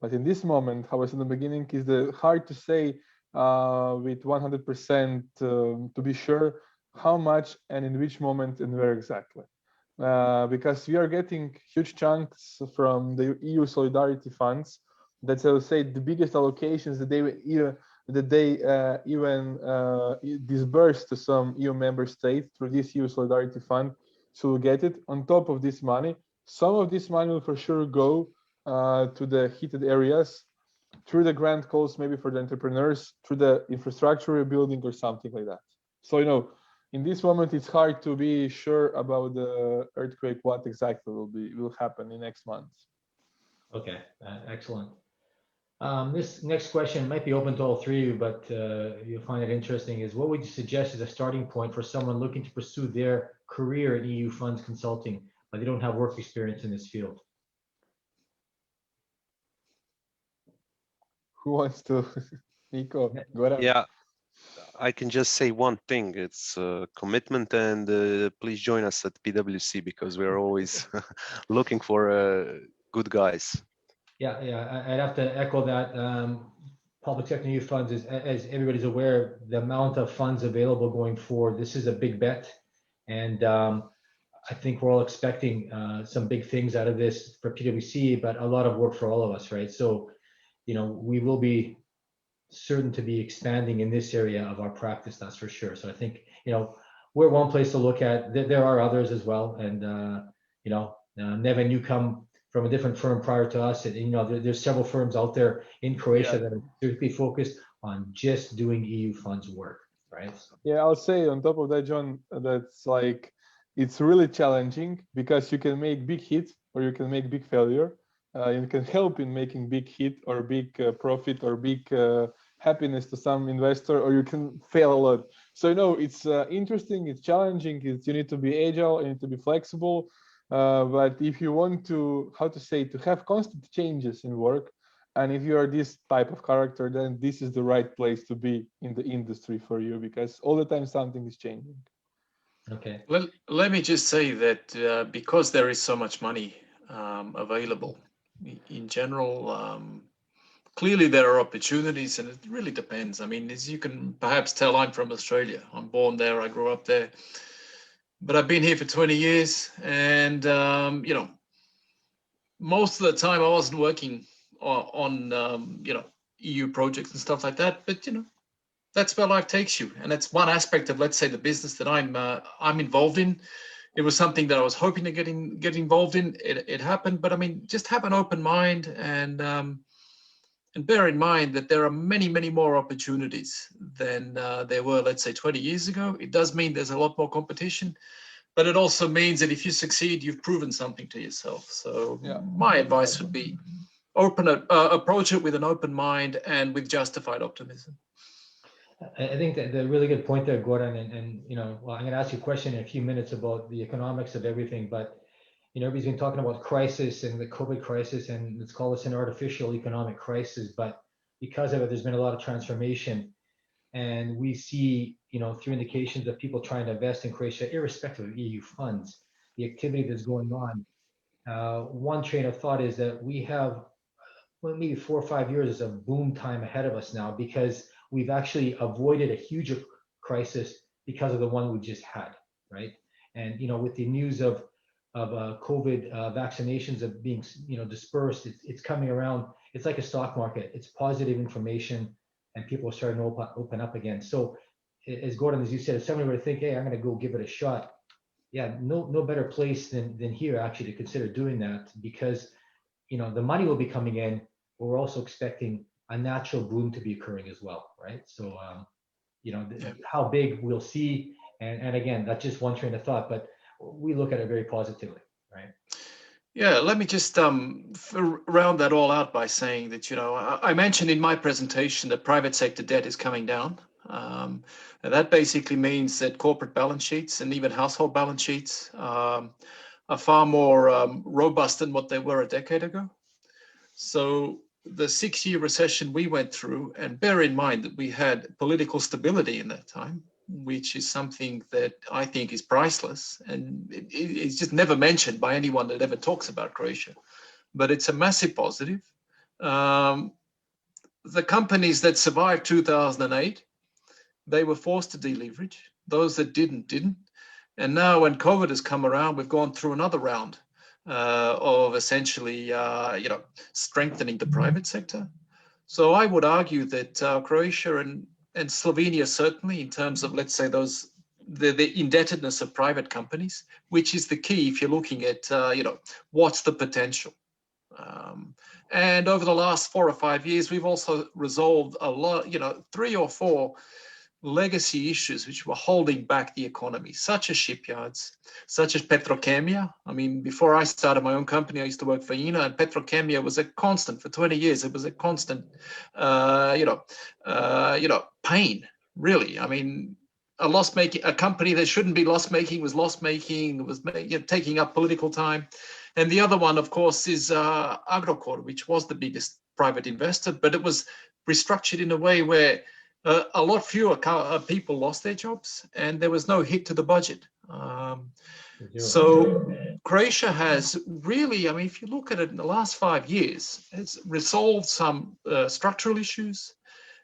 But in this moment, how I said in the beginning, is hard to say with 100% to be sure how much and in which moment and where exactly. Because we are getting huge chunks from the EU Solidarity Funds. That's, I would say, the biggest allocations that they even disburse to some EU member states through this EU Solidarity Fund. So we'll get it on top of this money. Some of this money will for sure go to the heated areas through the grant calls, maybe for the entrepreneurs, through the infrastructure rebuilding or something like that. So, in this moment, it's hard to be sure about the earthquake, what exactly will happen in next month. Okay, excellent. This next question might be open to all 3 of you, but you'll find it interesting, is what would you suggest as a starting point for someone looking to pursue their career in EU funds consulting, but they don't have work experience in this field? Who wants to? Niko, go ahead. Yeah, I can just say one thing. It's commitment, and please join us at PwC, because we're always looking for good guys. Yeah, I'd have to echo that. Public sector EU funds is, as everybody's aware, the amount of funds available going forward. This is a big bet, and I think we're all expecting some big things out of this for PwC, but a lot of work for all of us, right? So, we will be certain to be expanding in this area of our practice, that's for sure. So I think, we're one place to look at. There are others as well, and Neven, you come from a different firm prior to us, and there's several firms out there in Croatia that are strictly focused on just doing EU funds work, right? Yeah, I'll say on top of that, John, that's it's really challenging, because you can make big hit or you can make big failure. You can help in making big hit or big profit or big happiness to some investor, or you can fail a lot. So it's interesting, it's challenging, you need to be agile, you need to be flexible. But if you want to have constant changes in work, and if you are this type of character, then this is the right place to be in the industry for you, because all the time something is changing. Okay. Let me just say that because there is so much money available in general, clearly there are opportunities, and it really depends. I mean, as you can perhaps tell, I'm from Australia. I'm born there, I grew up there, but I've been here for 20 years, and most of the time I wasn't working on EU projects and stuff like that, but that's where life takes you, and it's one aspect of, let's say, the business that I'm involved in. It was something that I was hoping to get involved in. It happened, but I mean, just have an open mind, and bear in mind that there are many, many more opportunities than there were, let's say, 20 years ago. It does mean there's a lot more competition, but it also means that if you succeed, you've proven something to yourself. So my advice would be approach it with an open mind and with justified optimism. I think that the really good point there, Goran, and I'm going to ask you a question in a few minutes about the economics of everything, but everybody's been talking about crisis and the COVID crisis, and let's call this an artificial economic crisis, but because of it, there's been a lot of transformation, and we see, through indications of people trying to invest in Croatia, irrespective of EU funds, the activity that's going on One train of thought is that we have maybe 4 or 5 years of boom time ahead of us now, because we've actually avoided a huge crisis because of the one we just had, right? And with the news of COVID vaccinations of being dispersed, it's coming around. It's like a stock market. It's positive information, and people are starting to open up again. So, as Gordon, as you said, if somebody were to think, hey, I'm going to go give it a shot, yeah, no better place than here actually to consider doing that, because the money will be coming in, but we're also expecting a natural boom to be occurring as well, right? So how big we'll see, and again, that's just one train of thought, but we look at it very positively, right? Yeah, let me just round that all out by saying that, I mentioned in my presentation that private sector debt is coming down. And that basically means that corporate balance sheets and even household balance sheets are far more robust than what they were a decade ago. So the 6-year recession we went through, and bear in mind that we had political stability in that time, which is something that I think is priceless, and it's just never mentioned by anyone that ever talks about Croatia, but it's a massive positive. The companies that survived 2008, they were forced to deleverage. Those that didn't. And now when COVID has come around, we've gone through another round of essentially, strengthening the private sector. So I would argue that Croatia and Slovenia, certainly in terms of, let's say, the indebtedness of private companies, which is the key if you're looking at, what's the potential. And over the last 4 or 5 years, we've also resolved a lot, 3 or 4 legacy issues which were holding back the economy, such as shipyards, such as petrokemia. I mean, before I started my own company, I used to work for INA, and petrokemia was a constant for 20 years. It was a constant, pain, really. I mean, a company that shouldn't be loss-making was loss-making, was taking up political time. And the other one, of course, is Agrokor, which was the biggest private investor, but it was restructured in a way where a lot fewer people lost their jobs, and there was no hit to the budget. So Croatia has really, if you look at it in the last 5 years, it's resolved some structural issues,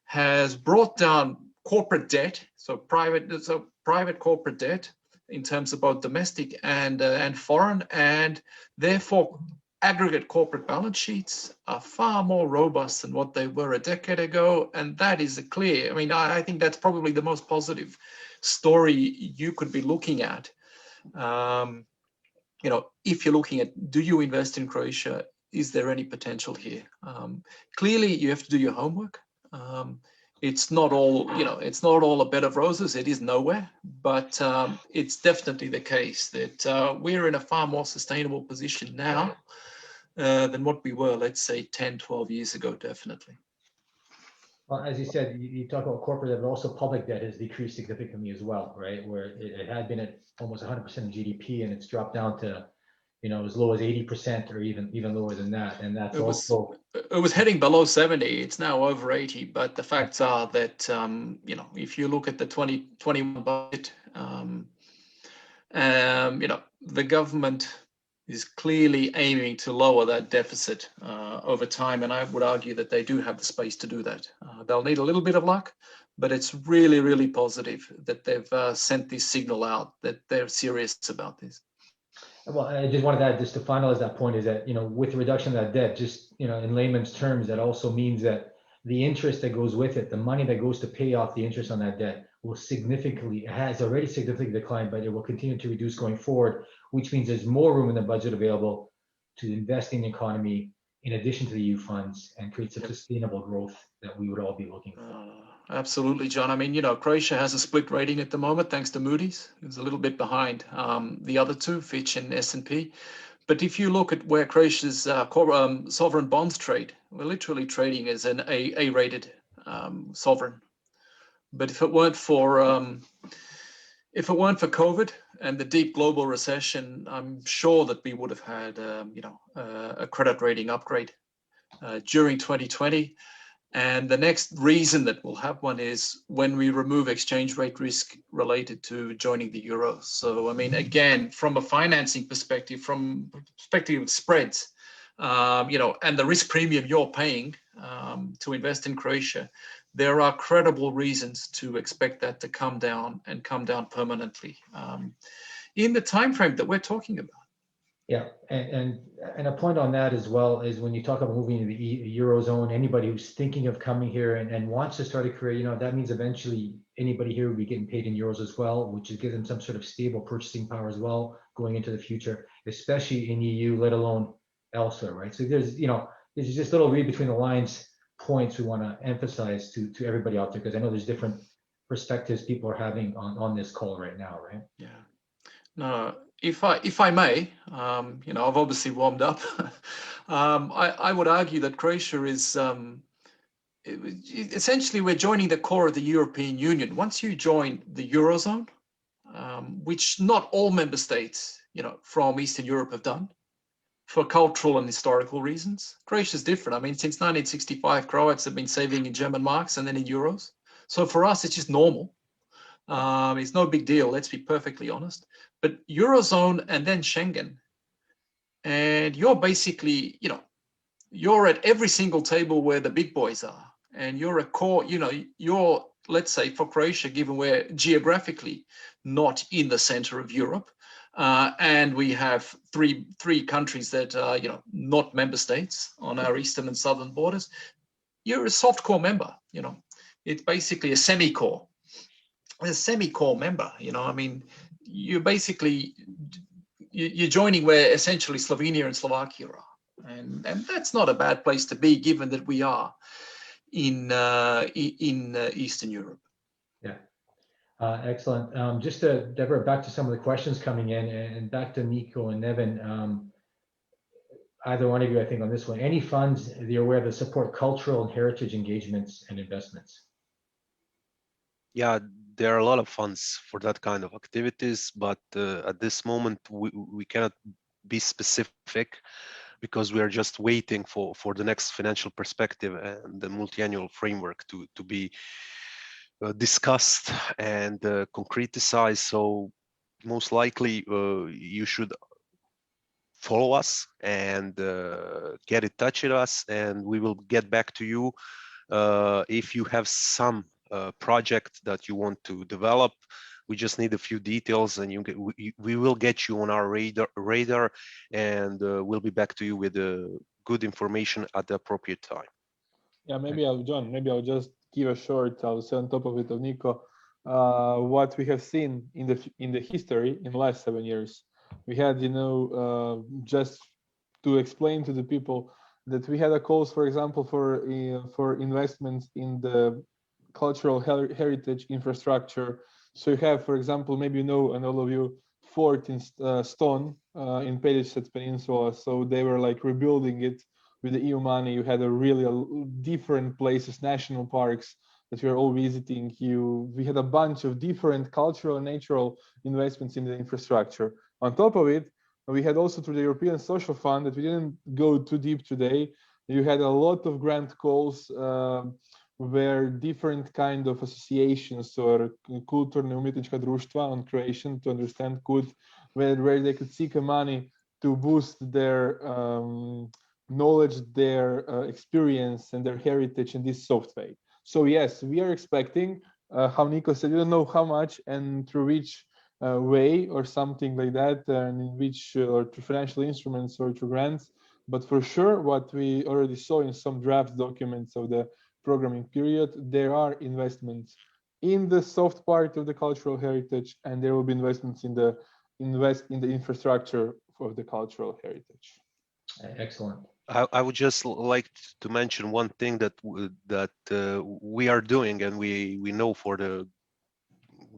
has brought down corporate debt, so private corporate debt in terms of both domestic and foreign, and therefore aggregate corporate balance sheets are far more robust than what they were a decade ago. And that is clear. I think that's probably the most positive story you could be looking at. If you're looking at, do you invest in Croatia? Is there any potential here? Clearly, you have to do your homework. It's not all a bed of roses. It is nowhere, but it's definitely the case that we're in a far more sustainable position now than what we were, let's say, 10, 12 years ago, definitely. Well, as you said, you talk about corporate debt, but also public debt has decreased significantly as well, right? Where it had been at almost 100% of GDP, and it's dropped down to, as low as 80% or even lower than that. And that's it was heading below 70. It's now over 80. But the facts are that, if you look at the 2021 budget, the government is clearly aiming to lower that deficit over time. And I would argue that they do have the space to do that. They'll need a little bit of luck, but it's really, really positive that they've sent this signal out that they're serious about this. Well, I just wanted to add, just to finalize that point, is that, with the reduction of that debt, just, in layman's terms, that also means that the interest that goes with it, the money that goes to pay off the interest on that debt will has already significantly declined, but it will continue to reduce going forward, which means there's more room in the budget available to invest in the economy in addition to the EU funds and create some sustainable growth that we would all be looking for. Absolutely, John. Croatia has a split rating at the moment, thanks to Moody's. It's a little bit behind the other two, Fitch and S&P. But if you look at where Croatia's sovereign bonds trade, we're literally trading as an A-rated sovereign. But if it weren't for COVID and the deep global recession, I'm sure that we would have had a credit rating upgrade during 2020. And the next reason that we'll have one is when we remove exchange rate risk related to joining the euro. So, I mean, again, from a financing perspective, from perspective of spreads, and the risk premium you're paying to invest in Croatia, there are credible reasons to expect that to come down and come down permanently in the time frame that we're talking about. Yeah, and a point on that as well is when you talk about moving to the Eurozone, anybody who's thinking of coming here and wants to start a career, that means eventually anybody here will be getting paid in euros as well, which gives them some sort of stable purchasing power as well going into the future, especially in EU, let alone elsewhere, right? So there's just little read between the lines points we want to emphasize to everybody out there, because I know there's different perspectives people are having on this call right now, right? Yeah. No, if I may, I've obviously warmed up. I would argue that Croatia is essentially, we're joining the core of the European Union. Once you join the Eurozone, which not all member states, from Eastern Europe have done, for cultural and historical reasons. Croatia is different. I mean, since 1965, Croats have been saving in German marks and then in euros. So for us, it's just normal. It's no big deal, let's be perfectly honest. But Eurozone and then Schengen, and you're basically, you're at every single table where the big boys are, and you're a core, you're, let's say, for Croatia, given we're geographically not in the center of Europe, and we have three countries that are, not member states on our eastern and southern borders, you're a soft core member, It's basically a semi-core member, I mean, you're basically, you're joining where essentially Slovenia and Slovakia are. And that's not a bad place to be, given that we are in Eastern Europe. Yeah, excellent. Just to divert back to some of the questions coming in, and back to Niko and Neven, either one of you, I think, on this one, any funds that you're aware of that support cultural and heritage engagements and investments? Yeah, there are a lot of funds for that kind of activities, but at this moment we cannot be specific, because we are just waiting for the next financial perspective and the multi-annual framework to be discussed and concretized. So most likely you should follow us and get in touch with us, and we will get back to you if you have some project that you want to develop. We just need a few details, and we will get you on our radar, and we'll be back to you with good information at the appropriate time. Yeah, maybe I'll just give a short, I'll say on top of it, of Niko, what we have seen in the history in the last 7 years. We had, just to explain to the people that we had a calls, for example, for investments in the cultural heritage infrastructure. So you have, for example, maybe and all of you, fort in stone in Pelješac Peninsula. So they were like rebuilding it with the EU money. You had a different places, national parks that we are all visiting. We had a bunch of different cultural and natural investments in the infrastructure. On top of it, we had also through the European Social Fund that we didn't go too deep today. You had a lot of grant calls where different kind of associations or kulturne umjetnička društva on Croatian, to understand, where they could seek money to boost their knowledge, their experience, and their heritage in this soft way. So yes, we are expecting, how Niko said, we don't know how much and through which way or something like that, and in which or through financial instruments or through grants, but for sure what we already saw in some draft documents of the programming period, there are investments in the soft part of the cultural heritage, and there will be investments in the infrastructure of the cultural heritage. Excellent. I would just like to mention one thing that we are doing, and we know for the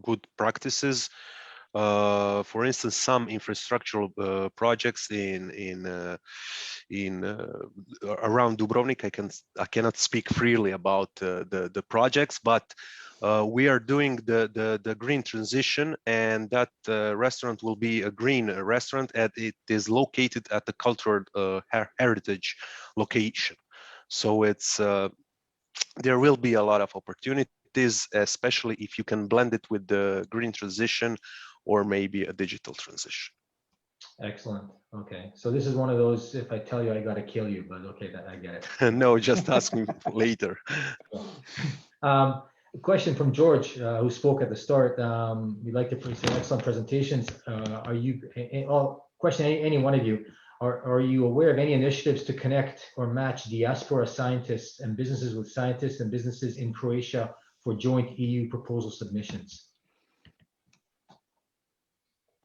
good practices. For instance, some infrastructural projects in around Dubrovnik. I cannot speak freely about the projects, but we are doing the green transition, and that restaurant will be a green restaurant, and it is located at the cultural heritage location. So it's there will be a lot of opportunities, especially if you can blend it with the green transition or maybe a digital transition. Excellent. Okay, so this is one of those, if I tell you, I got to kill you, but okay, I get it. No, just ask me later. A question from George, who spoke at the start. We'd like to say excellent presentations. Are you, question any one of you, are you aware of any initiatives to connect or match diaspora scientists and businesses with scientists and businesses in Croatia for joint EU proposal submissions?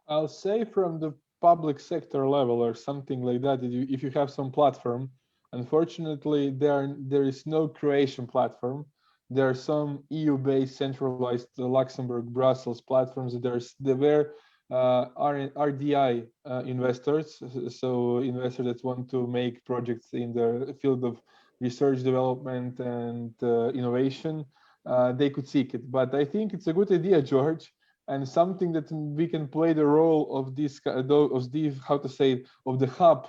I'll say from the public sector level or something like that, if you have some platform. Unfortunately, there is no Croatian platform. There are some EU-based centralized Luxembourg, Brussels platforms. There were RDI investors, so investors that want to make projects in the field of research, development, and innovation. They could seek it, but I think it's a good idea, George, and something that we can play the role of this, how to say, of the hub,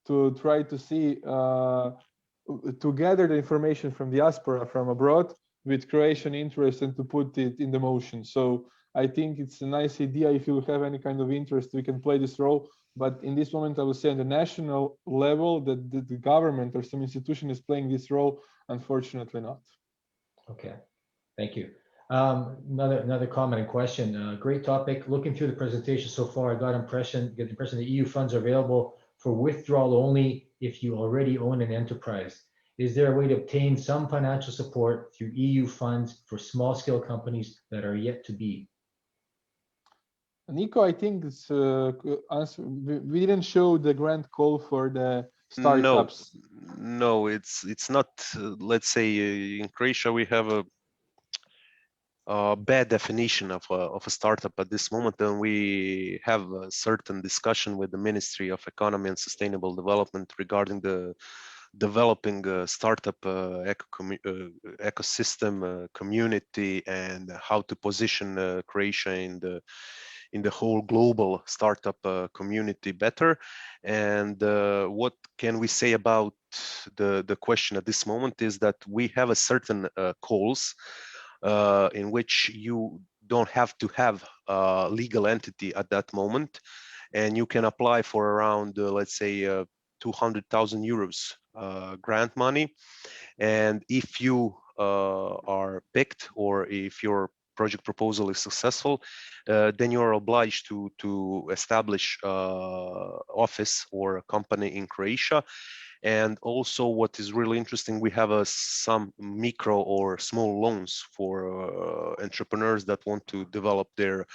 to try to see, to gather the information from diaspora, from abroad, with Croatian interest, and to put it in the motion. So I think it's a nice idea. If you have any kind of interest, we can play this role. But in this moment, I would say on the national level, that the government or some institution is playing this role. Unfortunately not. Okay, thank you. Another comment and question. Great topic. Looking through the presentation so far, I got the impression that EU funds are available for withdrawal only if you already own an enterprise. Is there a way to obtain some financial support through EU funds for small-scale companies that are yet to be? Nico, I think it's we didn't show the grant call for the startups. No, it's not. Let's say in Croatia we have a bad definition of a startup at this moment, and we have a certain discussion with the Ministry of Economy and Sustainable Development regarding the developing startup ecosystem community, and how to position Croatia in the whole global startup community better. And what can we say about the question at this moment is that we have a certain calls in which you don't have to have a legal entity at that moment, and you can apply for around let's say 200,000 euros grant money. And if you are picked, or if your project proposal is successful, then you are obliged to establish office or a company in Croatia. And also, what is really interesting, we have some micro or small loans for entrepreneurs that want to develop their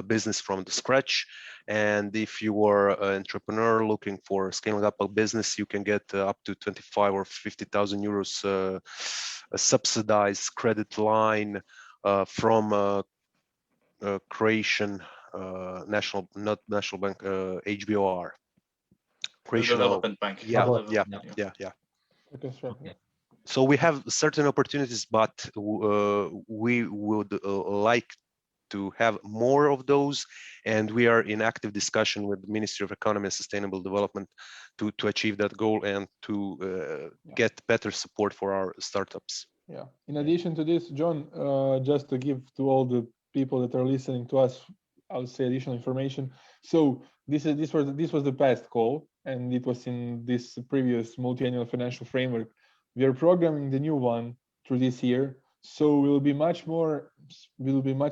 business from the scratch. And if you are an entrepreneur looking for scaling up a business, you can get up to 25 or 50,000 euros a subsidized credit line from Croatian national bank, HBOR. Croatian Development Bank. Yeah. Okay, sure. Okay. So we have certain opportunities, but we would like to have more of those, and we are in active discussion with the Ministry of Economy and Sustainable Development to achieve that goal and to get better support for our startups. Yeah. In addition to this, John, just to give to all the people that are listening to us, I would say additional information. So this was the past call, and it was in this previous multi-annual financial framework. We are programming the new one through this year, so we'll be much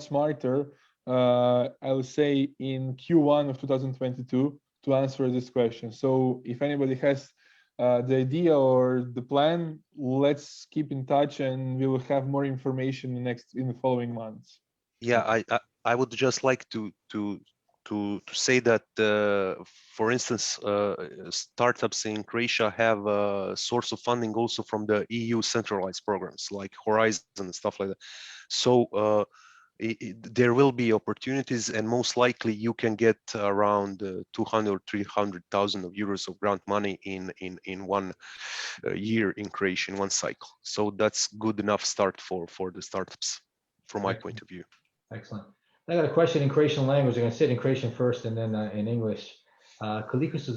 smarter, I would say, in Q1 of 2022 to answer this question. So if anybody has the idea or the plan, let's keep in touch, and we will have more information in the following months. Yeah, I would just like to say that, for instance, startups in Croatia have a source of funding also from the EU centralized programs like Horizon and stuff like that. So there will be opportunities, and most likely you can get around 200 or 300,000 euros of grant money in 1 year in Croatia, in one cycle. So that's good enough start for the startups, from my point of view. Excellent. I got a question in Croatian language. I'm going to say it in Croatian first and then in English. koliko su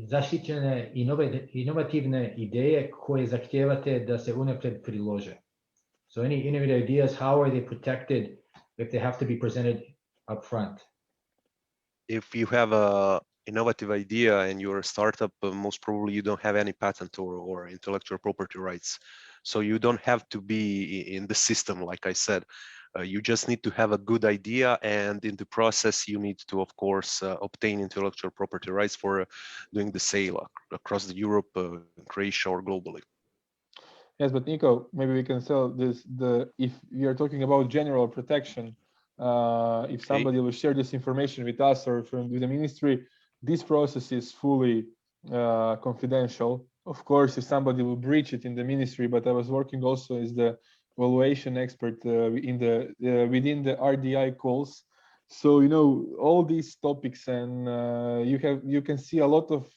zaštićene inovativne ideje koje zahtijevate da se unaprijed prilože? So any innovative ideas, how are they protected if they have to be presented up front? If you have a innovative idea and you're a startup, most probably you don't have any patent or intellectual property rights. So you don't have to be in the system, like I said. You just need to have a good idea, and in the process, you need to, of course, obtain intellectual property rights for doing the sale across Europe, Croatia, or globally. Yes, but Niko, maybe we can sell this. If we are talking about general protection, if somebody will share this information with us or with the ministry, this process is fully confidential. Of course, if somebody will breach it in the ministry, but I was working also as the evaluation expert within the RDI calls. So all these topics, and you can see a lot of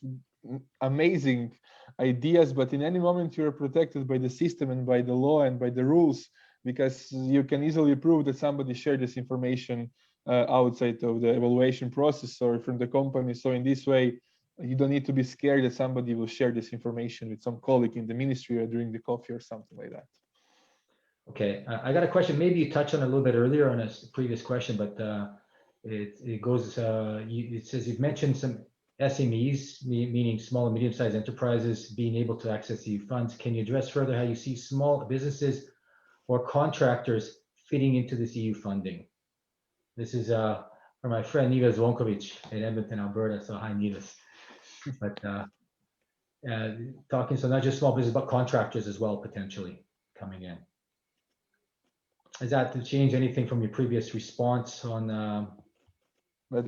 amazing ideas, but in any moment you are protected by the system and by the law and by the rules, because you can easily prove that somebody shared this information outside of the evaluation process or from the company. So in this way, you don't need to be scared that somebody will share this information with some colleague in the ministry or during the coffee or something like that. Okay, I got a question. Maybe you touched on it a little bit earlier on a previous question, but it goes. It says you've mentioned some SMEs, meaning small and medium-sized enterprises, being able to access EU funds. Can you address further how you see small businesses or contractors fitting into this EU funding? This is for my friend Neva Zvonkovic in Edmonton, Alberta. So hi, Neva. But talking, so not just small business, but contractors as well, potentially coming in. Is that to change anything from your previous response on? But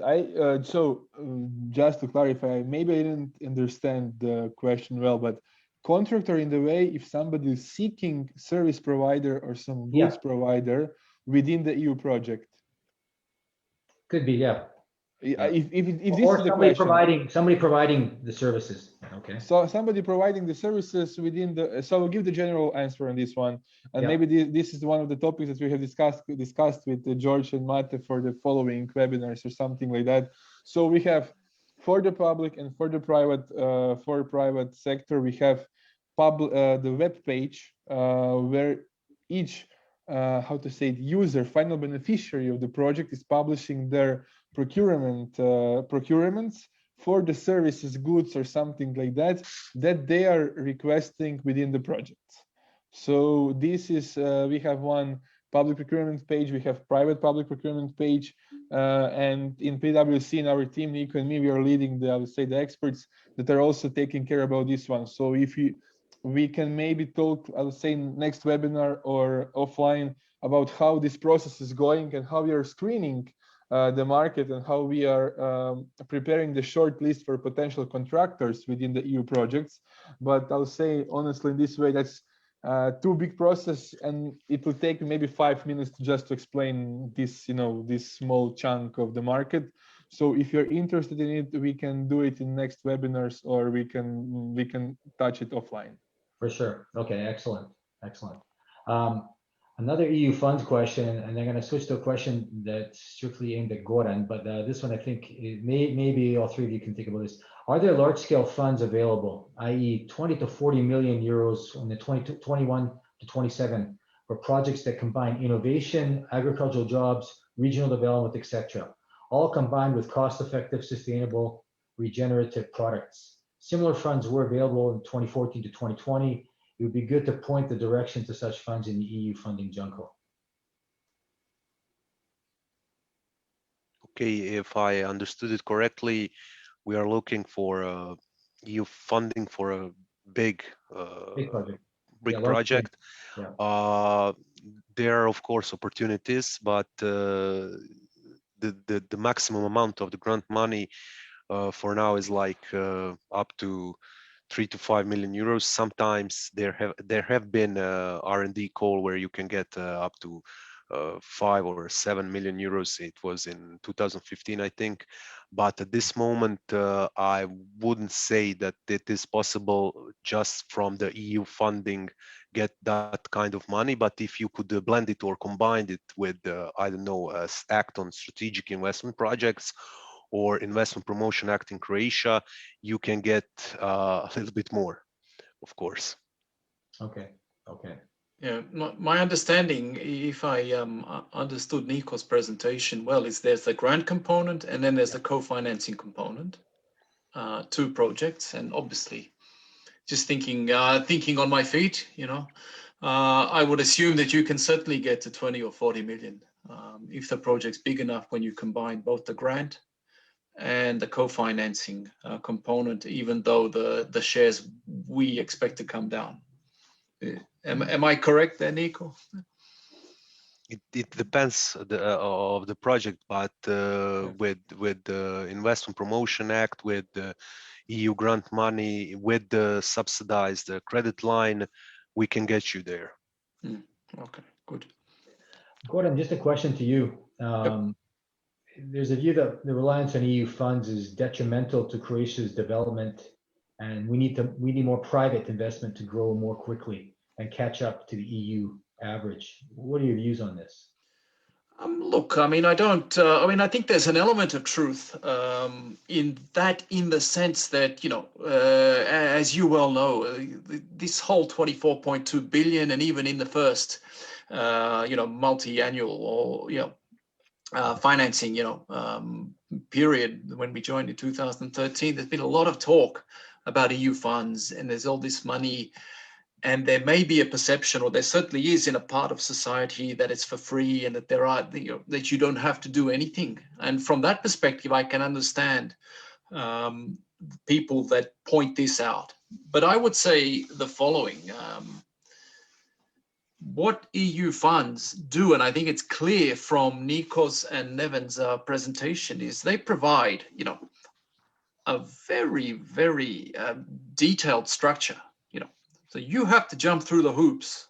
just to clarify, maybe I didn't understand the question well, but contractor in the way if somebody is seeking service provider or some goods provider within the EU project. Could be, yeah. If this or is the somebody question. somebody providing the services. Okay. So somebody providing the services within the. So I'll give the general answer on this one, and maybe this is one of the topics that we have discussed with George and Mate for the following webinars or something like that. So we have for the public and for the private sector, we have the web page where each user, final beneficiary of the project is publishing their procurements for the services, goods, or something like that they are requesting within the project. So this is we have one public procurement page, we have private public procurement page, and in PwC, in our team, Niko and me, we are leading the experts that are also taking care about this one. So if we can maybe talk, next webinar or offline about how this process is going and how we are screening the market and how we are preparing the short list for potential contractors within the EU projects. But I'll say honestly, in this way, that's too big process, and it will take maybe 5 minutes just to explain this, this small chunk of the market. So if you're interested in it, we can do it in next webinars, or we can touch it offline. For sure. Okay, excellent. Another EU funds question, and I'm going to switch to a question that's strictly aimed at Goran, but this one I think maybe all three of you can think about this. Are there large-scale funds available, i.e. 20 to 40 million euros in the 2021 to 27 for projects that combine innovation, agricultural jobs, regional development, etc., all combined with cost-effective, sustainable, regenerative products? Similar funds were available in 2014 to 2020. It would be good to point the direction to such funds in the EU funding jungle. Okay, if I understood it correctly, we are looking for EU funding for a big project. Yeah. There are, of course, opportunities, but the maximum amount of the grant money for now is like up to 3 to 5 million euros. Sometimes there have been R&D call where you can get up to 5 or 7 million euros. It was in 2015, I think. But at this moment, I wouldn't say that it is possible just from the EU funding get that kind of money. But if you could blend it or combine it with, I don't know, act on strategic investment projects, or Investment Promotion Act in Croatia, you can get a little bit more, of course. Okay. Okay. Yeah, my understanding, if I understood Niko's presentation well, is there's the grant component and then there's the co-financing component, 2 projects, and obviously, just thinking on my feet, I would assume that you can certainly get to 20 or 40 million if the project's big enough when you combine both the grant and the co-financing component, even though the shares we expect to come down. Am I correct there, Niko? It depends of the project, but with the Investment Promotion Act, with the EU grant money, with the subsidized credit line, we can get you there. Okay, good. Goran, just a question to you. There's a view that the reliance on EU funds is detrimental to Croatia's development, and we need more private investment to grow more quickly and catch up to the EU average. What are your views on this? Look, I mean, I think there's an element of truth in the sense that, as you well know, this whole 24.2 billion, and even in the first, multi-annual or, financing, period when we joined in 2013, there's been a lot of talk about EU funds, and there's all this money. And there may be a perception, or there certainly is in a part of society, that it's for free and that that you don't have to do anything. And from that perspective, I can understand people that point this out. But I would say the following: what EU funds do, and I think it's clear from Niko's and Neven's presentation, is they provide, a very, very detailed structure. So you have to jump through the hoops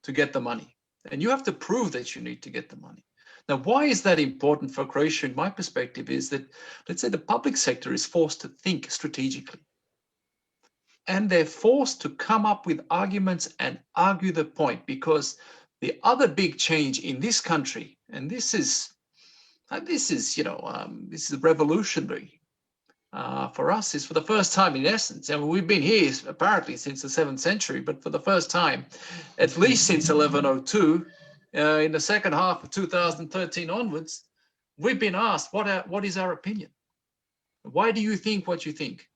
to get the money, and you have to prove that you need to get the money. Now, why is that important for Croatia? In my perspective, is that, let's say, the public sector is forced to think strategically, and they're forced to come up with arguments and argue the point, because the other big change in this country, and this is revolutionary. For us, is for the first time, in essence, and we've been here apparently since the 7th century, but for the first time, at least since 1102, in the second half of 2013 onwards, we've been asked, what is our opinion? Why do you think what you think?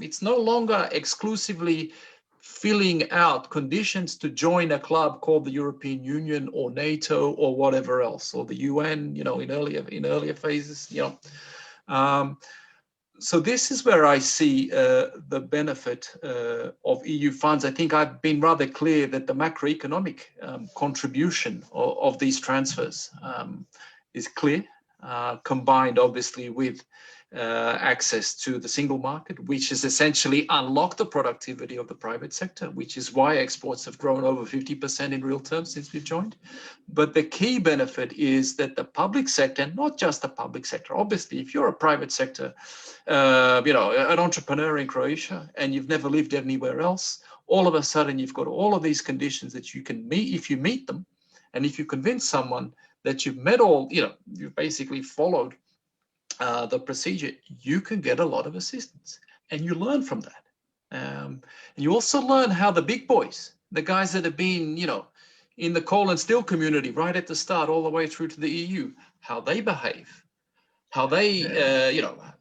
It's no longer exclusively filling out conditions to join a club called the European Union or NATO or whatever else, or the UN, in earlier phases, So this is where I see the benefit of EU funds. I think I've been rather clear that the macroeconomic contribution of these transfers is clear, combined obviously with access to the single market, which has essentially unlocked the productivity of the private sector, which is why exports have grown over 50% in real terms since we've joined. But the key benefit is that the public sector, not just the public sector, obviously, if you're a private sector, an entrepreneur in Croatia, and you've never lived anywhere else, all of a sudden you've got all of these conditions that you can meet. If you meet them, and if you convince someone that you've met all, you've basically followed the procedure, you can get a lot of assistance, and you learn from that. And you also learn how the big boys, the guys that have been, in the coal and steel community right at the start, all the way through to the EU, how they behave, how they,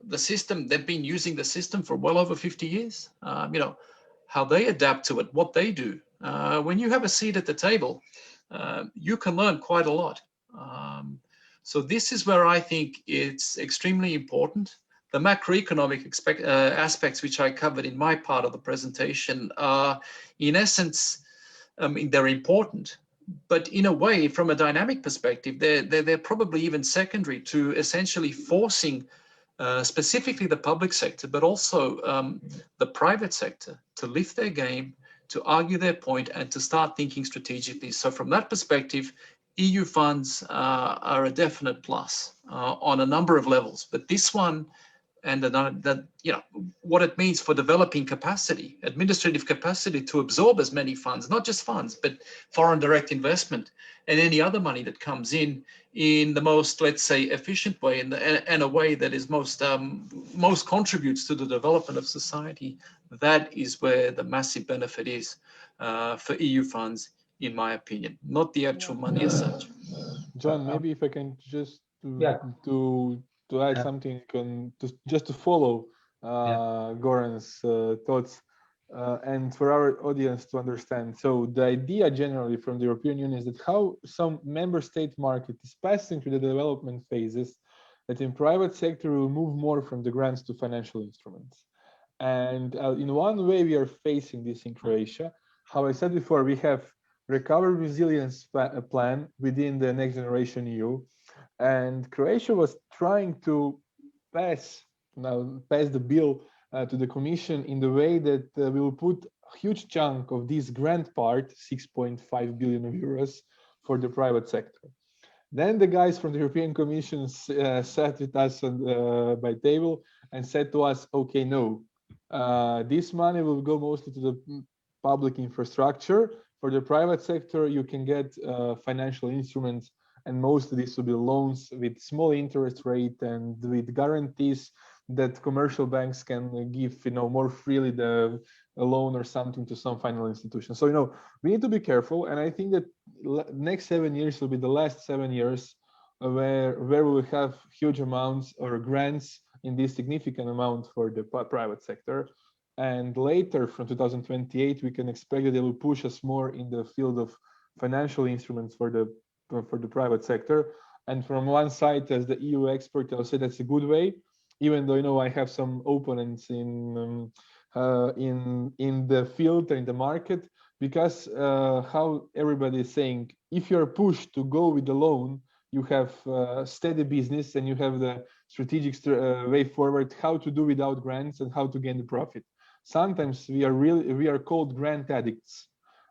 the system, they've been using the system for well over 50 years, how they adapt to it, what they do. When you have a seat at the table, you can learn quite a lot. So this is where I think it's extremely important. The macroeconomic aspects, which I covered in my part of the presentation, are, in essence, they're important. But in a way, from a dynamic perspective, they're probably even secondary to essentially forcing specifically the public sector, but also the private sector to lift their game, to argue their point, and to start thinking strategically. So from that perspective, EU funds are a definite plus on a number of levels. But this one, and that what it means for developing capacity, administrative capacity to absorb as many funds, not just funds, but foreign direct investment and any other money that comes in the most, let's say, efficient way and a way that is most contributes to the development of society. That is where the massive benefit is for EU funds, in my opinion, not the actual money as such. John, maybe if I can just to add something, just to follow Goran's thoughts, and for our audience to understand. So the idea generally from the European Union is that how some member state market is passing through the development phases, that in private sector will move more from the grants to financial instruments. And in one way we are facing this in Croatia. How I said before, we have recovery resilience plan within the Next Generation EU. And Croatia was trying to pass the bill to the Commission in the way that we will put a huge chunk of this grant part, 6.5 billion euros, for the private sector. Then the guys from the European Commission sat with us by table and said to us, okay, no, this money will go mostly to the public infrastructure. For the private sector, you can get financial instruments, and most of this will be loans with small interest rate and with guarantees that commercial banks can give, more freely a loan or something to some financial institution. So, we need to be careful. And I think that next 7 years will be the last 7 years where we will have huge amounts or grants in this significant amount for the private sector. And later from 2028, we can expect that they will push us more in the field of financial instruments for the private sector. And from one side, as the EU expert, I'll say that's a good way, even though I have some opponents in the field and in the market, because how everybody is saying, if you're pushed to go with the loan, you have steady business and you have the strategic way forward, how to do without grants and how to gain the profit. Sometimes we are called grant addicts,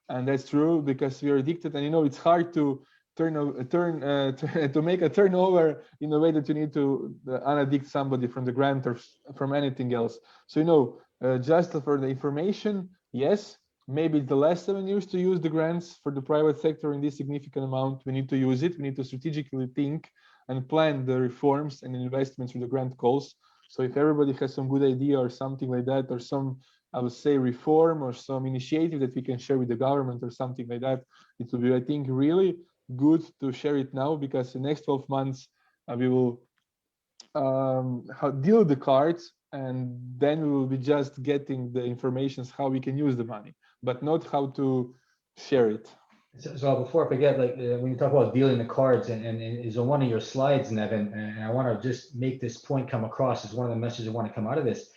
and that's true because we are addicted, and it's hard to to make a turnover in a way that you need to unaddict somebody from the grant or from anything else. So just for the information, yes, maybe it's the last 7 years to use the grants for the private sector in this significant amount. We need to use it. We need to strategically think and plan the reforms and investments through the grant calls. So if everybody has some good idea or something like that, or some, I would say, reform or some initiative that we can share with the government or something like that, it will be, I think, really good to share it now, because in the next 12 months we will deal the cards, and then we will be just getting the information how we can use the money, but not how to share it. So before I forget, when you talk about dealing the cards, and is on one of your slides, Neven, and I want to just make this point come across as one of the messages I want to come out of this.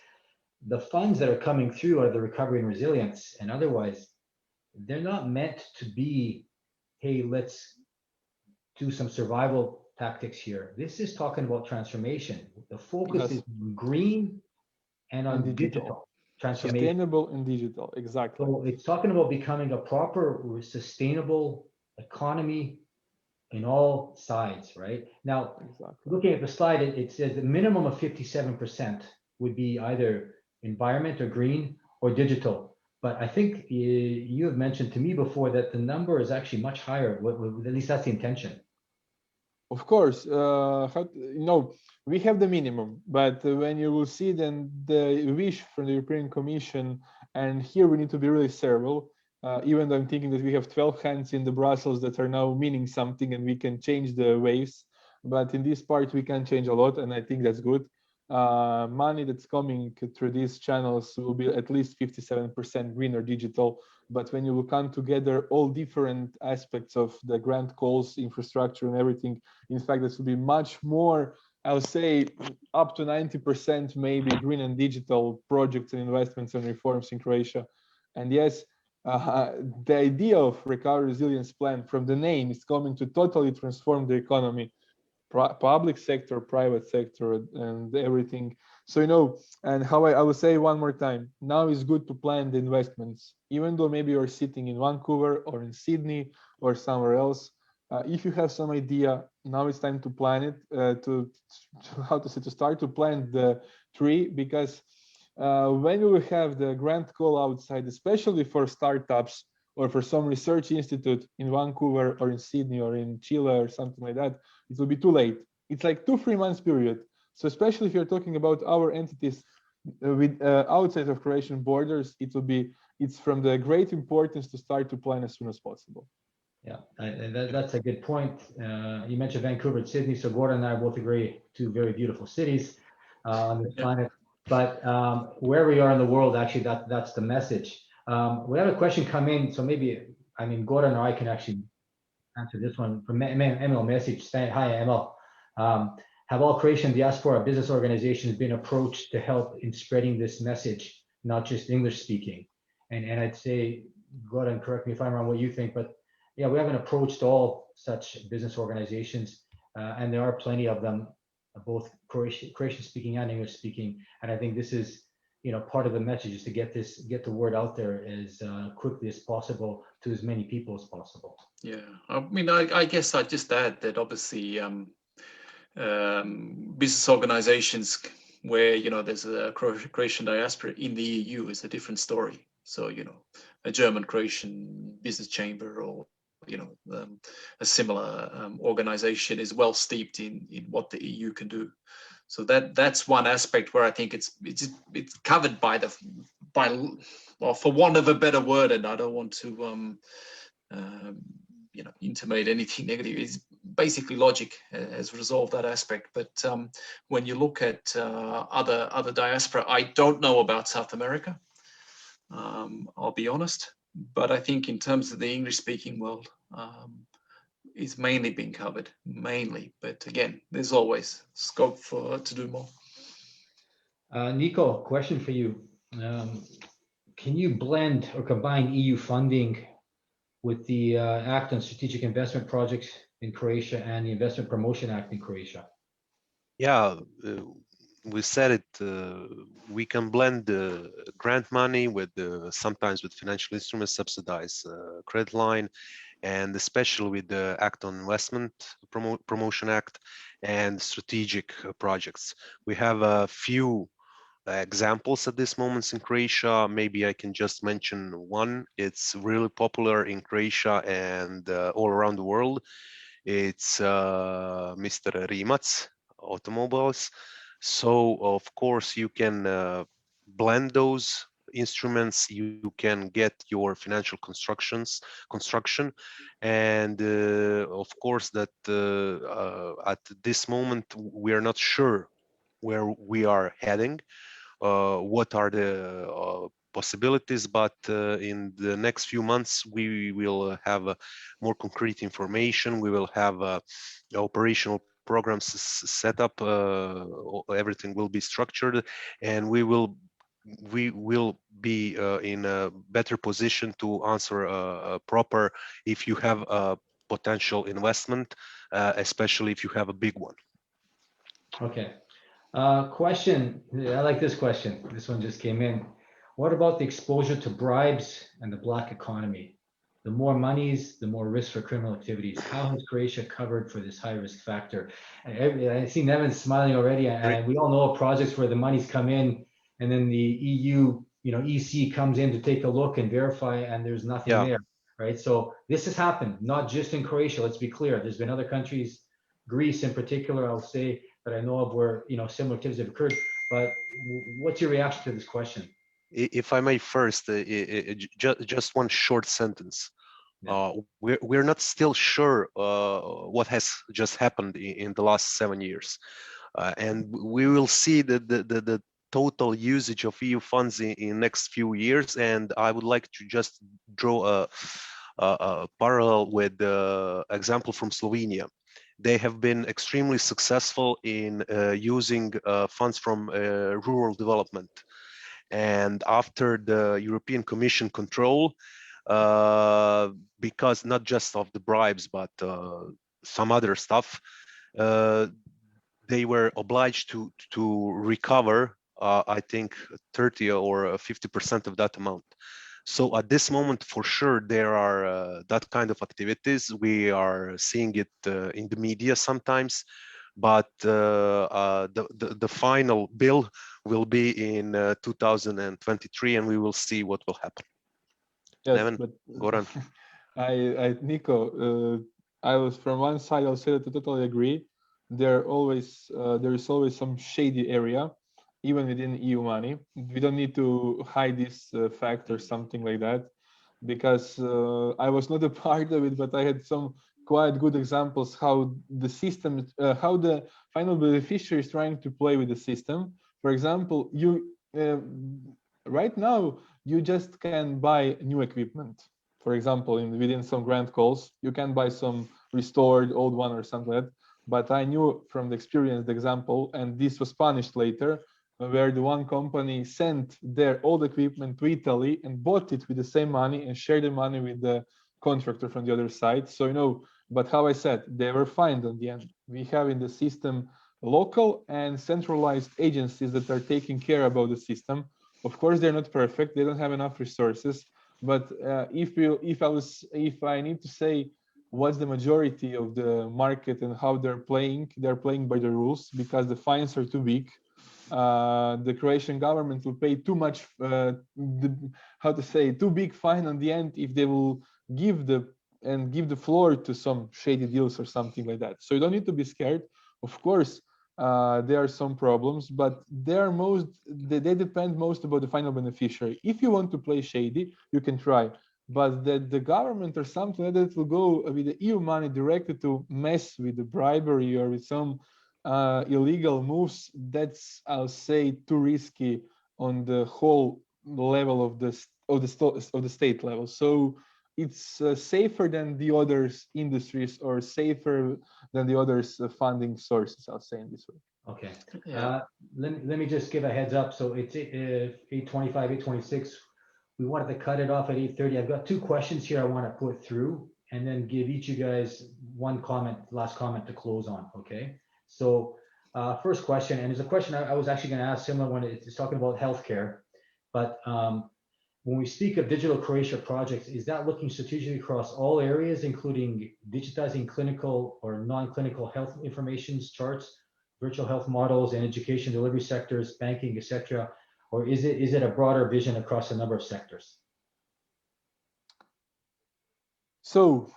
The funds that are coming through out of the recovery and resilience and otherwise, they're not meant to be, hey, let's do some survival tactics here. This is talking about transformation. The focus is on green and on digital transformation. Sustainable and digital, exactly. So it's talking about becoming a proper, sustainable economy in all sides, right? Now, looking at the slide, it says the minimum of 57% would be either environment or green or digital. But I think you have mentioned to me before that the number is actually much higher. At least that's the intention. Of course, we have the minimum, but when you will see then the wish from the European Commission, and here we need to be really several, even though I'm thinking that we have 12 hands in the Brussels that are now meaning something and we can change the waves, but in this part we can change a lot, and I think that's good. Money that's coming through these channels will be at least 57% green or digital. But when you will come together all different aspects of the grant calls, infrastructure and everything, in fact, this will be much more, I'll say up to 90% maybe green and digital projects and investments and reforms in Croatia. And yes, the idea of recovery resilience plan from the name is coming to totally transform the economy. Public sector, private sector, and everything. So, and how I will say one more time, now is good to plan the investments, even though maybe you're sitting in Vancouver or in Sydney or somewhere else. If you have some idea, now it's time to plan it, to start to plan the 3, because when we will have the grant call outside, especially for startups or for some research institute in Vancouver or in Sydney or in Chile or something like that, it will be too late. It's like 2-3 months period. So especially if you're talking about our entities with outside of Croatian borders, it's from the great importance to start to plan as soon as possible. Yeah, that's a good point. You mentioned Vancouver and Sydney, so Goran and I both agree, 2 very beautiful cities on the planet. But where we are in the world, actually, that's the message. We have a question come in, so maybe, I mean, Goran or I can actually answer this one from Emil message saying, hi, Emil. Have all Croatian diaspora business organizations been approached to help in spreading this message, not just English speaking? And I'd say, Goran, correct me if I'm wrong, what you think, but yeah, we haven't approached all such business organizations, and there are plenty of them, both Croatian speaking and English speaking. And I think this is, part of the message is to get the word out there as quickly as possible to as many people as possible. Yeah, I mean, I guess I'd just add that obviously business organizations where, there's a Croatian diaspora in the EU is a different story. So, a German Croatian business chamber or a similar organization is well steeped in what the EU can do. So that's one aspect where I think it's covered by well, for want of a better word, and I don't want to intimate anything negative. It's basically logic has resolved that aspect. But when you look at other diaspora, I don't know about South America. I'll be honest. But I think in terms of the English-speaking world, it's mainly been covered, But again, there's always scope to do more. Niko, question for you. Can you blend or combine EU funding with the Act on Strategic Investment Projects in Croatia and the Investment Promotion Act in Croatia? Yeah, we said it, we can blend the grant money with sometimes with financial instruments, subsidized credit line, and especially with the Act on Investment Promotion Act and strategic projects. We have a few examples at this moment in Croatia. Maybe I can just mention one. It's really popular in Croatia and all around the world. It's Mr. Rimac Automobiles. So of course you can blend those instruments. You can get your financial construction, and of course that at this moment we are not sure where we are heading, what are the possibilities, but in the next few months we will have more concrete information. We will have operational programs set up, everything will be structured, and we will be in a better position to answer proper if you have a potential investment, especially if you have a big one. Okay. Question. I like this question. This one just came in. What about the exposure to bribes and the black economy? The more monies, the more risk for criminal activities. How has Croatia covered for this high risk factor? I see Neven smiling already, and we all know of projects where the money's come in and then the EU, EC comes in to take a look and verify, and there's nothing there, right? So this has happened, not just in Croatia. Let's be clear. There's been other countries, Greece in particular, I'll say, that I know of where similar activities have occurred. But what's your reaction to this question? If I may first, just one short sentence. Yeah. We're not still sure what has just happened in the last 7 years, and we will see the total usage of EU funds in next few years. And I would like to just draw a parallel with the example from Slovenia. They have been extremely successful in using funds from rural development. And after the European Commission control, because not just of the bribes, but some other stuff, they were obliged to recover, I think, 30 or 50% of that amount. So at this moment, for sure, there are that kind of activities. We are seeing it in the media sometimes, but the final bill will be in 2023, and we will see what will happen. Yes, Neven, but Goran. Niko, I was from one side. I'll say that I totally agree. There is always some shady area, even within EU money. We don't need to hide this fact or something like that, because I was not a part of it, but I had some quite good examples how the system, how the final beneficiary is trying to play with the system. For example, you right now you just can buy new equipment. For example, within some grant calls, you can buy some restored old one or something like that. But I knew from the experience, the example, and this was punished later, where the one company sent their old equipment to Italy and bought it with the same money and shared the money with the contractor from the other side. So, you know, but how I said, they were fined in the end. We have in the system local and centralized agencies that are taking care about the system. Of course, they're not perfect. They don't have enough resources. But if I need to say what's the majority of the market and how they're playing by the rules because the fines are too big. The Croatian government will pay too much, too big fine on the end if they will give the floor to some shady deals or something like that. So you don't need to be scared. Of course, there are some problems, but they depend most about the final beneficiary. If you want to play shady, you can try. But the government or something like that will go with the EU money directly to mess with the bribery or with some illegal moves. That's, I'll say, too risky on the whole level of the state level. So it's safer than the other industries or safer than the others funding sources. I'll say in this way. Okay. Yeah. Let me just give a heads up. So it's 8:25, 8:26. We wanted to cut it off at 8:30. I've got two questions here I want to put through and then give each of you guys one comment, last comment to close on, okay? So first question, and it's a question I was actually going to ask similar when it's talking about healthcare, but when we speak of Digital Croatia projects, is that looking strategically across all areas, including digitizing clinical or non-clinical health information charts, virtual health models, and education delivery sectors, banking, etc.? Or is it a broader vision across a number of sectors? So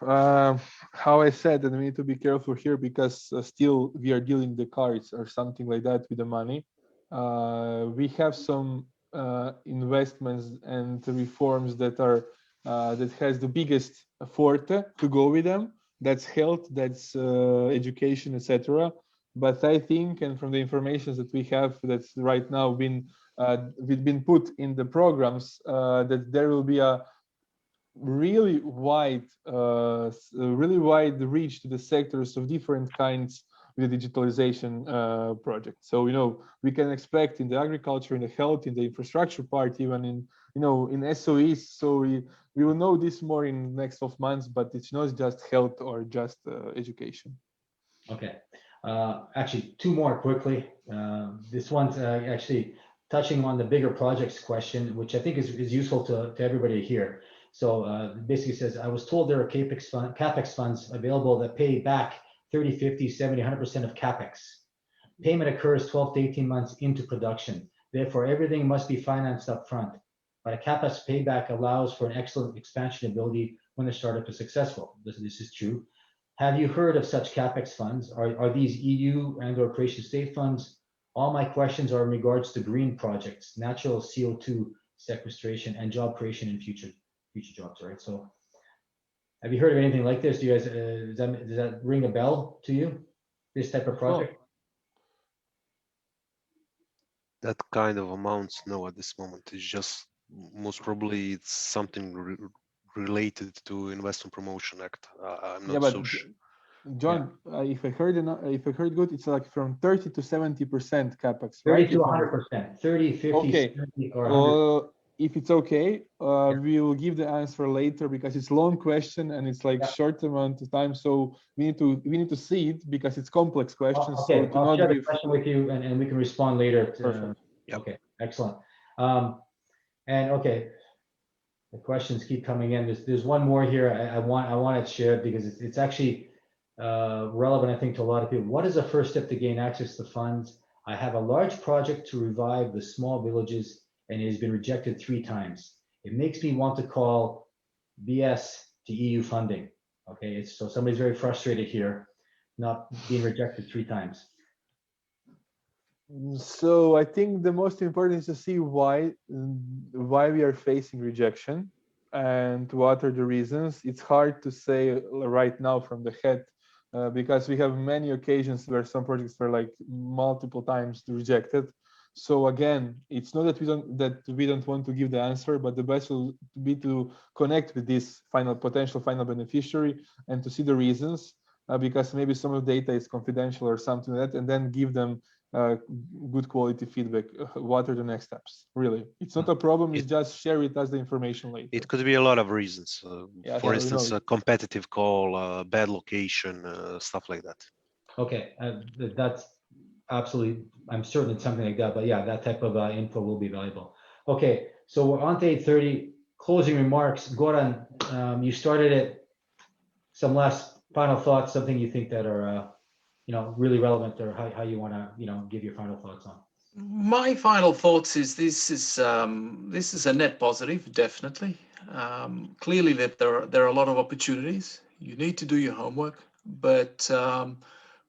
how I said that we need to be careful here because still we are dealing the cards or something like that with the money. We have some investments and reforms that are that has the biggest forte to go with them. That's health, that's education, etc. But I think, and from the information that we have, that's right now been put in the programs, that there will be a really wide reach to the sectors of different kinds with the digitalization project. So, you know, we can expect in the agriculture, in the health, in the infrastructure part, even in, you know, in SOEs. So we will know this more in the next 12 months, but it's not just health or just education. Okay. Actually, two more quickly. This one's actually touching on the bigger projects question, which I think is useful to everybody here. So basically says, I was told there are CapEx funds available that pay back 30, 50, 70, 100% of CapEx. Payment occurs 12 to 18 months into production. Therefore, everything must be financed up front. But a CapEx payback allows for an excellent expansion ability when the startup is successful. This is true. Have you heard of such CapEx funds? Are these EU and or Croatian state funds? All my questions are in regards to green projects, natural CO2 sequestration, and job creation in future jobs, right? So have you heard of anything like this? Do you guys, does that ring a bell to you, this type of project? That kind of amounts, no, at this moment. It's just, most probably it's something related to Investment Promotion Act. I'm not so sure. John, if I heard good, it's like from 30 to 70% capex, 30 right? to 100%, 30, 50, okay. 70, or 100. If it's okay, we will give the answer later because it's a long question and it's like short amount of time. So we need to see it because it's complex questions. Okay, so I'll share the question with you and we can respond later. Perfect. Okay, excellent. And okay, the questions keep coming in. There's one more here I want to share because it's actually relevant, I think, to a lot of people. What is the first step to gain access to funds? I have a large project to revive the small villages, and it has been rejected 3 times. It makes me want to call BS to EU funding. Okay, so somebody's very frustrated here, not being rejected 3 times. So I think the most important is to see why we are facing rejection and what are the reasons. It's hard to say right now from the head because we have many occasions where some projects were like multiple times rejected. So again, it's not that we don't want to give the answer, but the best will be to connect with this potential final beneficiary and to see the reasons, because maybe some of the data is confidential or something like that, and then give them good quality feedback. What are the next steps? Really, it's not a problem. It's just share with us the information later. It could be a lot of reasons. For instance, a competitive call, bad location, stuff like that. Okay, that's absolutely, I'm certain it's something like that, but yeah, that type of info will be valuable. Okay, so we're on to 8:30. Closing remarks. Goran, you started it. Some last final thoughts, something you think that are really relevant, or how you want to give your final thoughts on. My final thoughts is this is a net positive, definitely. Clearly that there are a lot of opportunities. You need to do your homework, but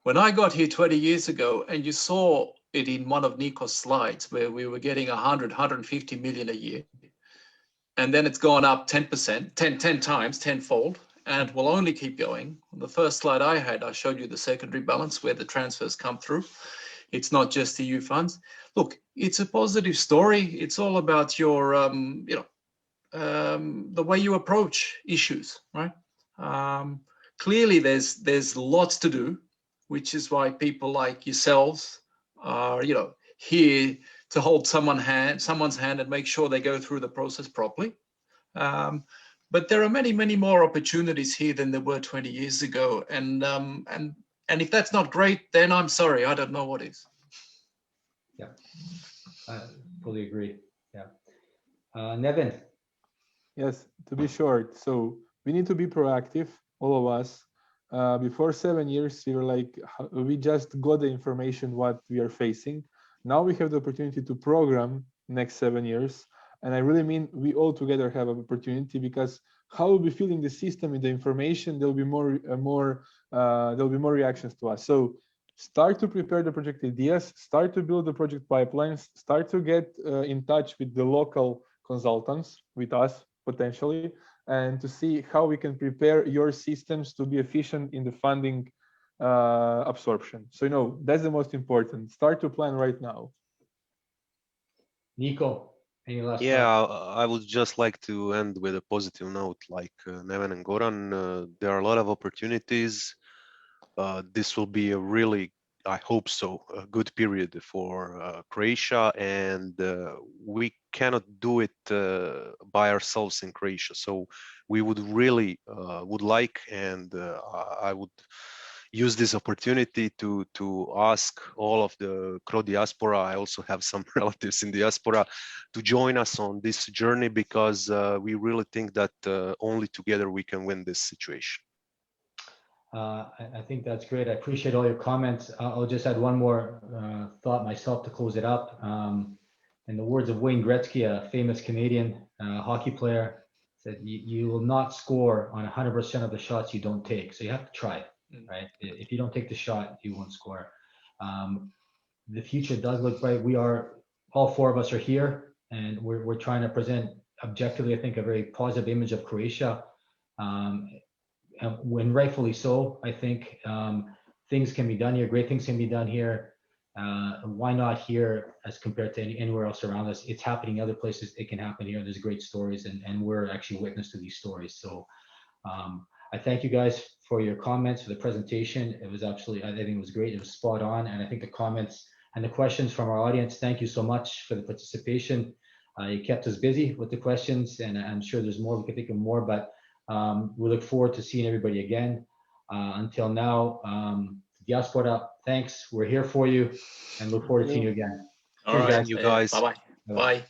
when I got here 20 years ago, and you saw it in one of Niko's slides where we were getting 150 million a year, and then it's gone up 10%, 10 times, tenfold, and will only keep going. On the first slide I had, I showed you the secondary balance where the transfers come through. It's not just EU funds. Look, it's a positive story. It's all about your, the way you approach issues, right? Clearly, there's lots to do, which is why people like yourselves are, here to hold someone's hand and make sure they go through the process properly. But there are many, many more opportunities here than there were 20 years ago. And if that's not great, then I'm sorry, I don't know what is. Yeah, I fully agree. Yeah. Neven. Yes, to be short. So we need to be proactive, all of us. Before 7 years, we were like, we just got the information what we are facing. Now we have the opportunity to program next 7 years. And I really mean we all together have an opportunity, because how we'll be feeling the system with the information, there'll be more reactions to us. So start to prepare the project ideas, start to build the project pipelines, start to get in touch with the local consultants, with us potentially, and to see how we can prepare your systems to be efficient in the funding absorption. So, that's the most important. Start to plan right now. Niko, any last Yeah, thoughts? I would just like to end with a positive note, like Neven and Goran. There are a lot of opportunities. This will be a really, I hope so, a good period for Croatia, and we cannot do it by ourselves in Croatia. So we would really would like, and I would use this opportunity to ask all of the Cro diaspora. I also have some relatives in diaspora to join us on this journey, because we really think that only together we can win this situation. I think that's great. I appreciate all your comments. I'll just add one more thought myself to close it up. In the words of Wayne Gretzky, a famous Canadian hockey player, said, you will not score on 100% of the shots you don't take. So you have to try it, right? If you don't take the shot, you won't score. The future does look bright. All 4 of us are here, and we're trying to present objectively, I think, a very positive image of Croatia. When rightfully so, I think things can be done here. Great things can be done here. Why not here as compared to anywhere else around us? It's happening other places. It can happen here. There's great stories, and we're actually witness to these stories. So I thank you guys for your comments, for the presentation. It was absolutely, I think it was great. It was spot on. And I think the comments and the questions from our audience, thank you so much for the participation. You kept us busy with the questions, and I'm sure there's more. We can think of more, but we look forward to seeing everybody again. Until now, diaspora, thanks. We're here for you, and look forward to seeing you again. All right, you guys. Bye-bye. Bye.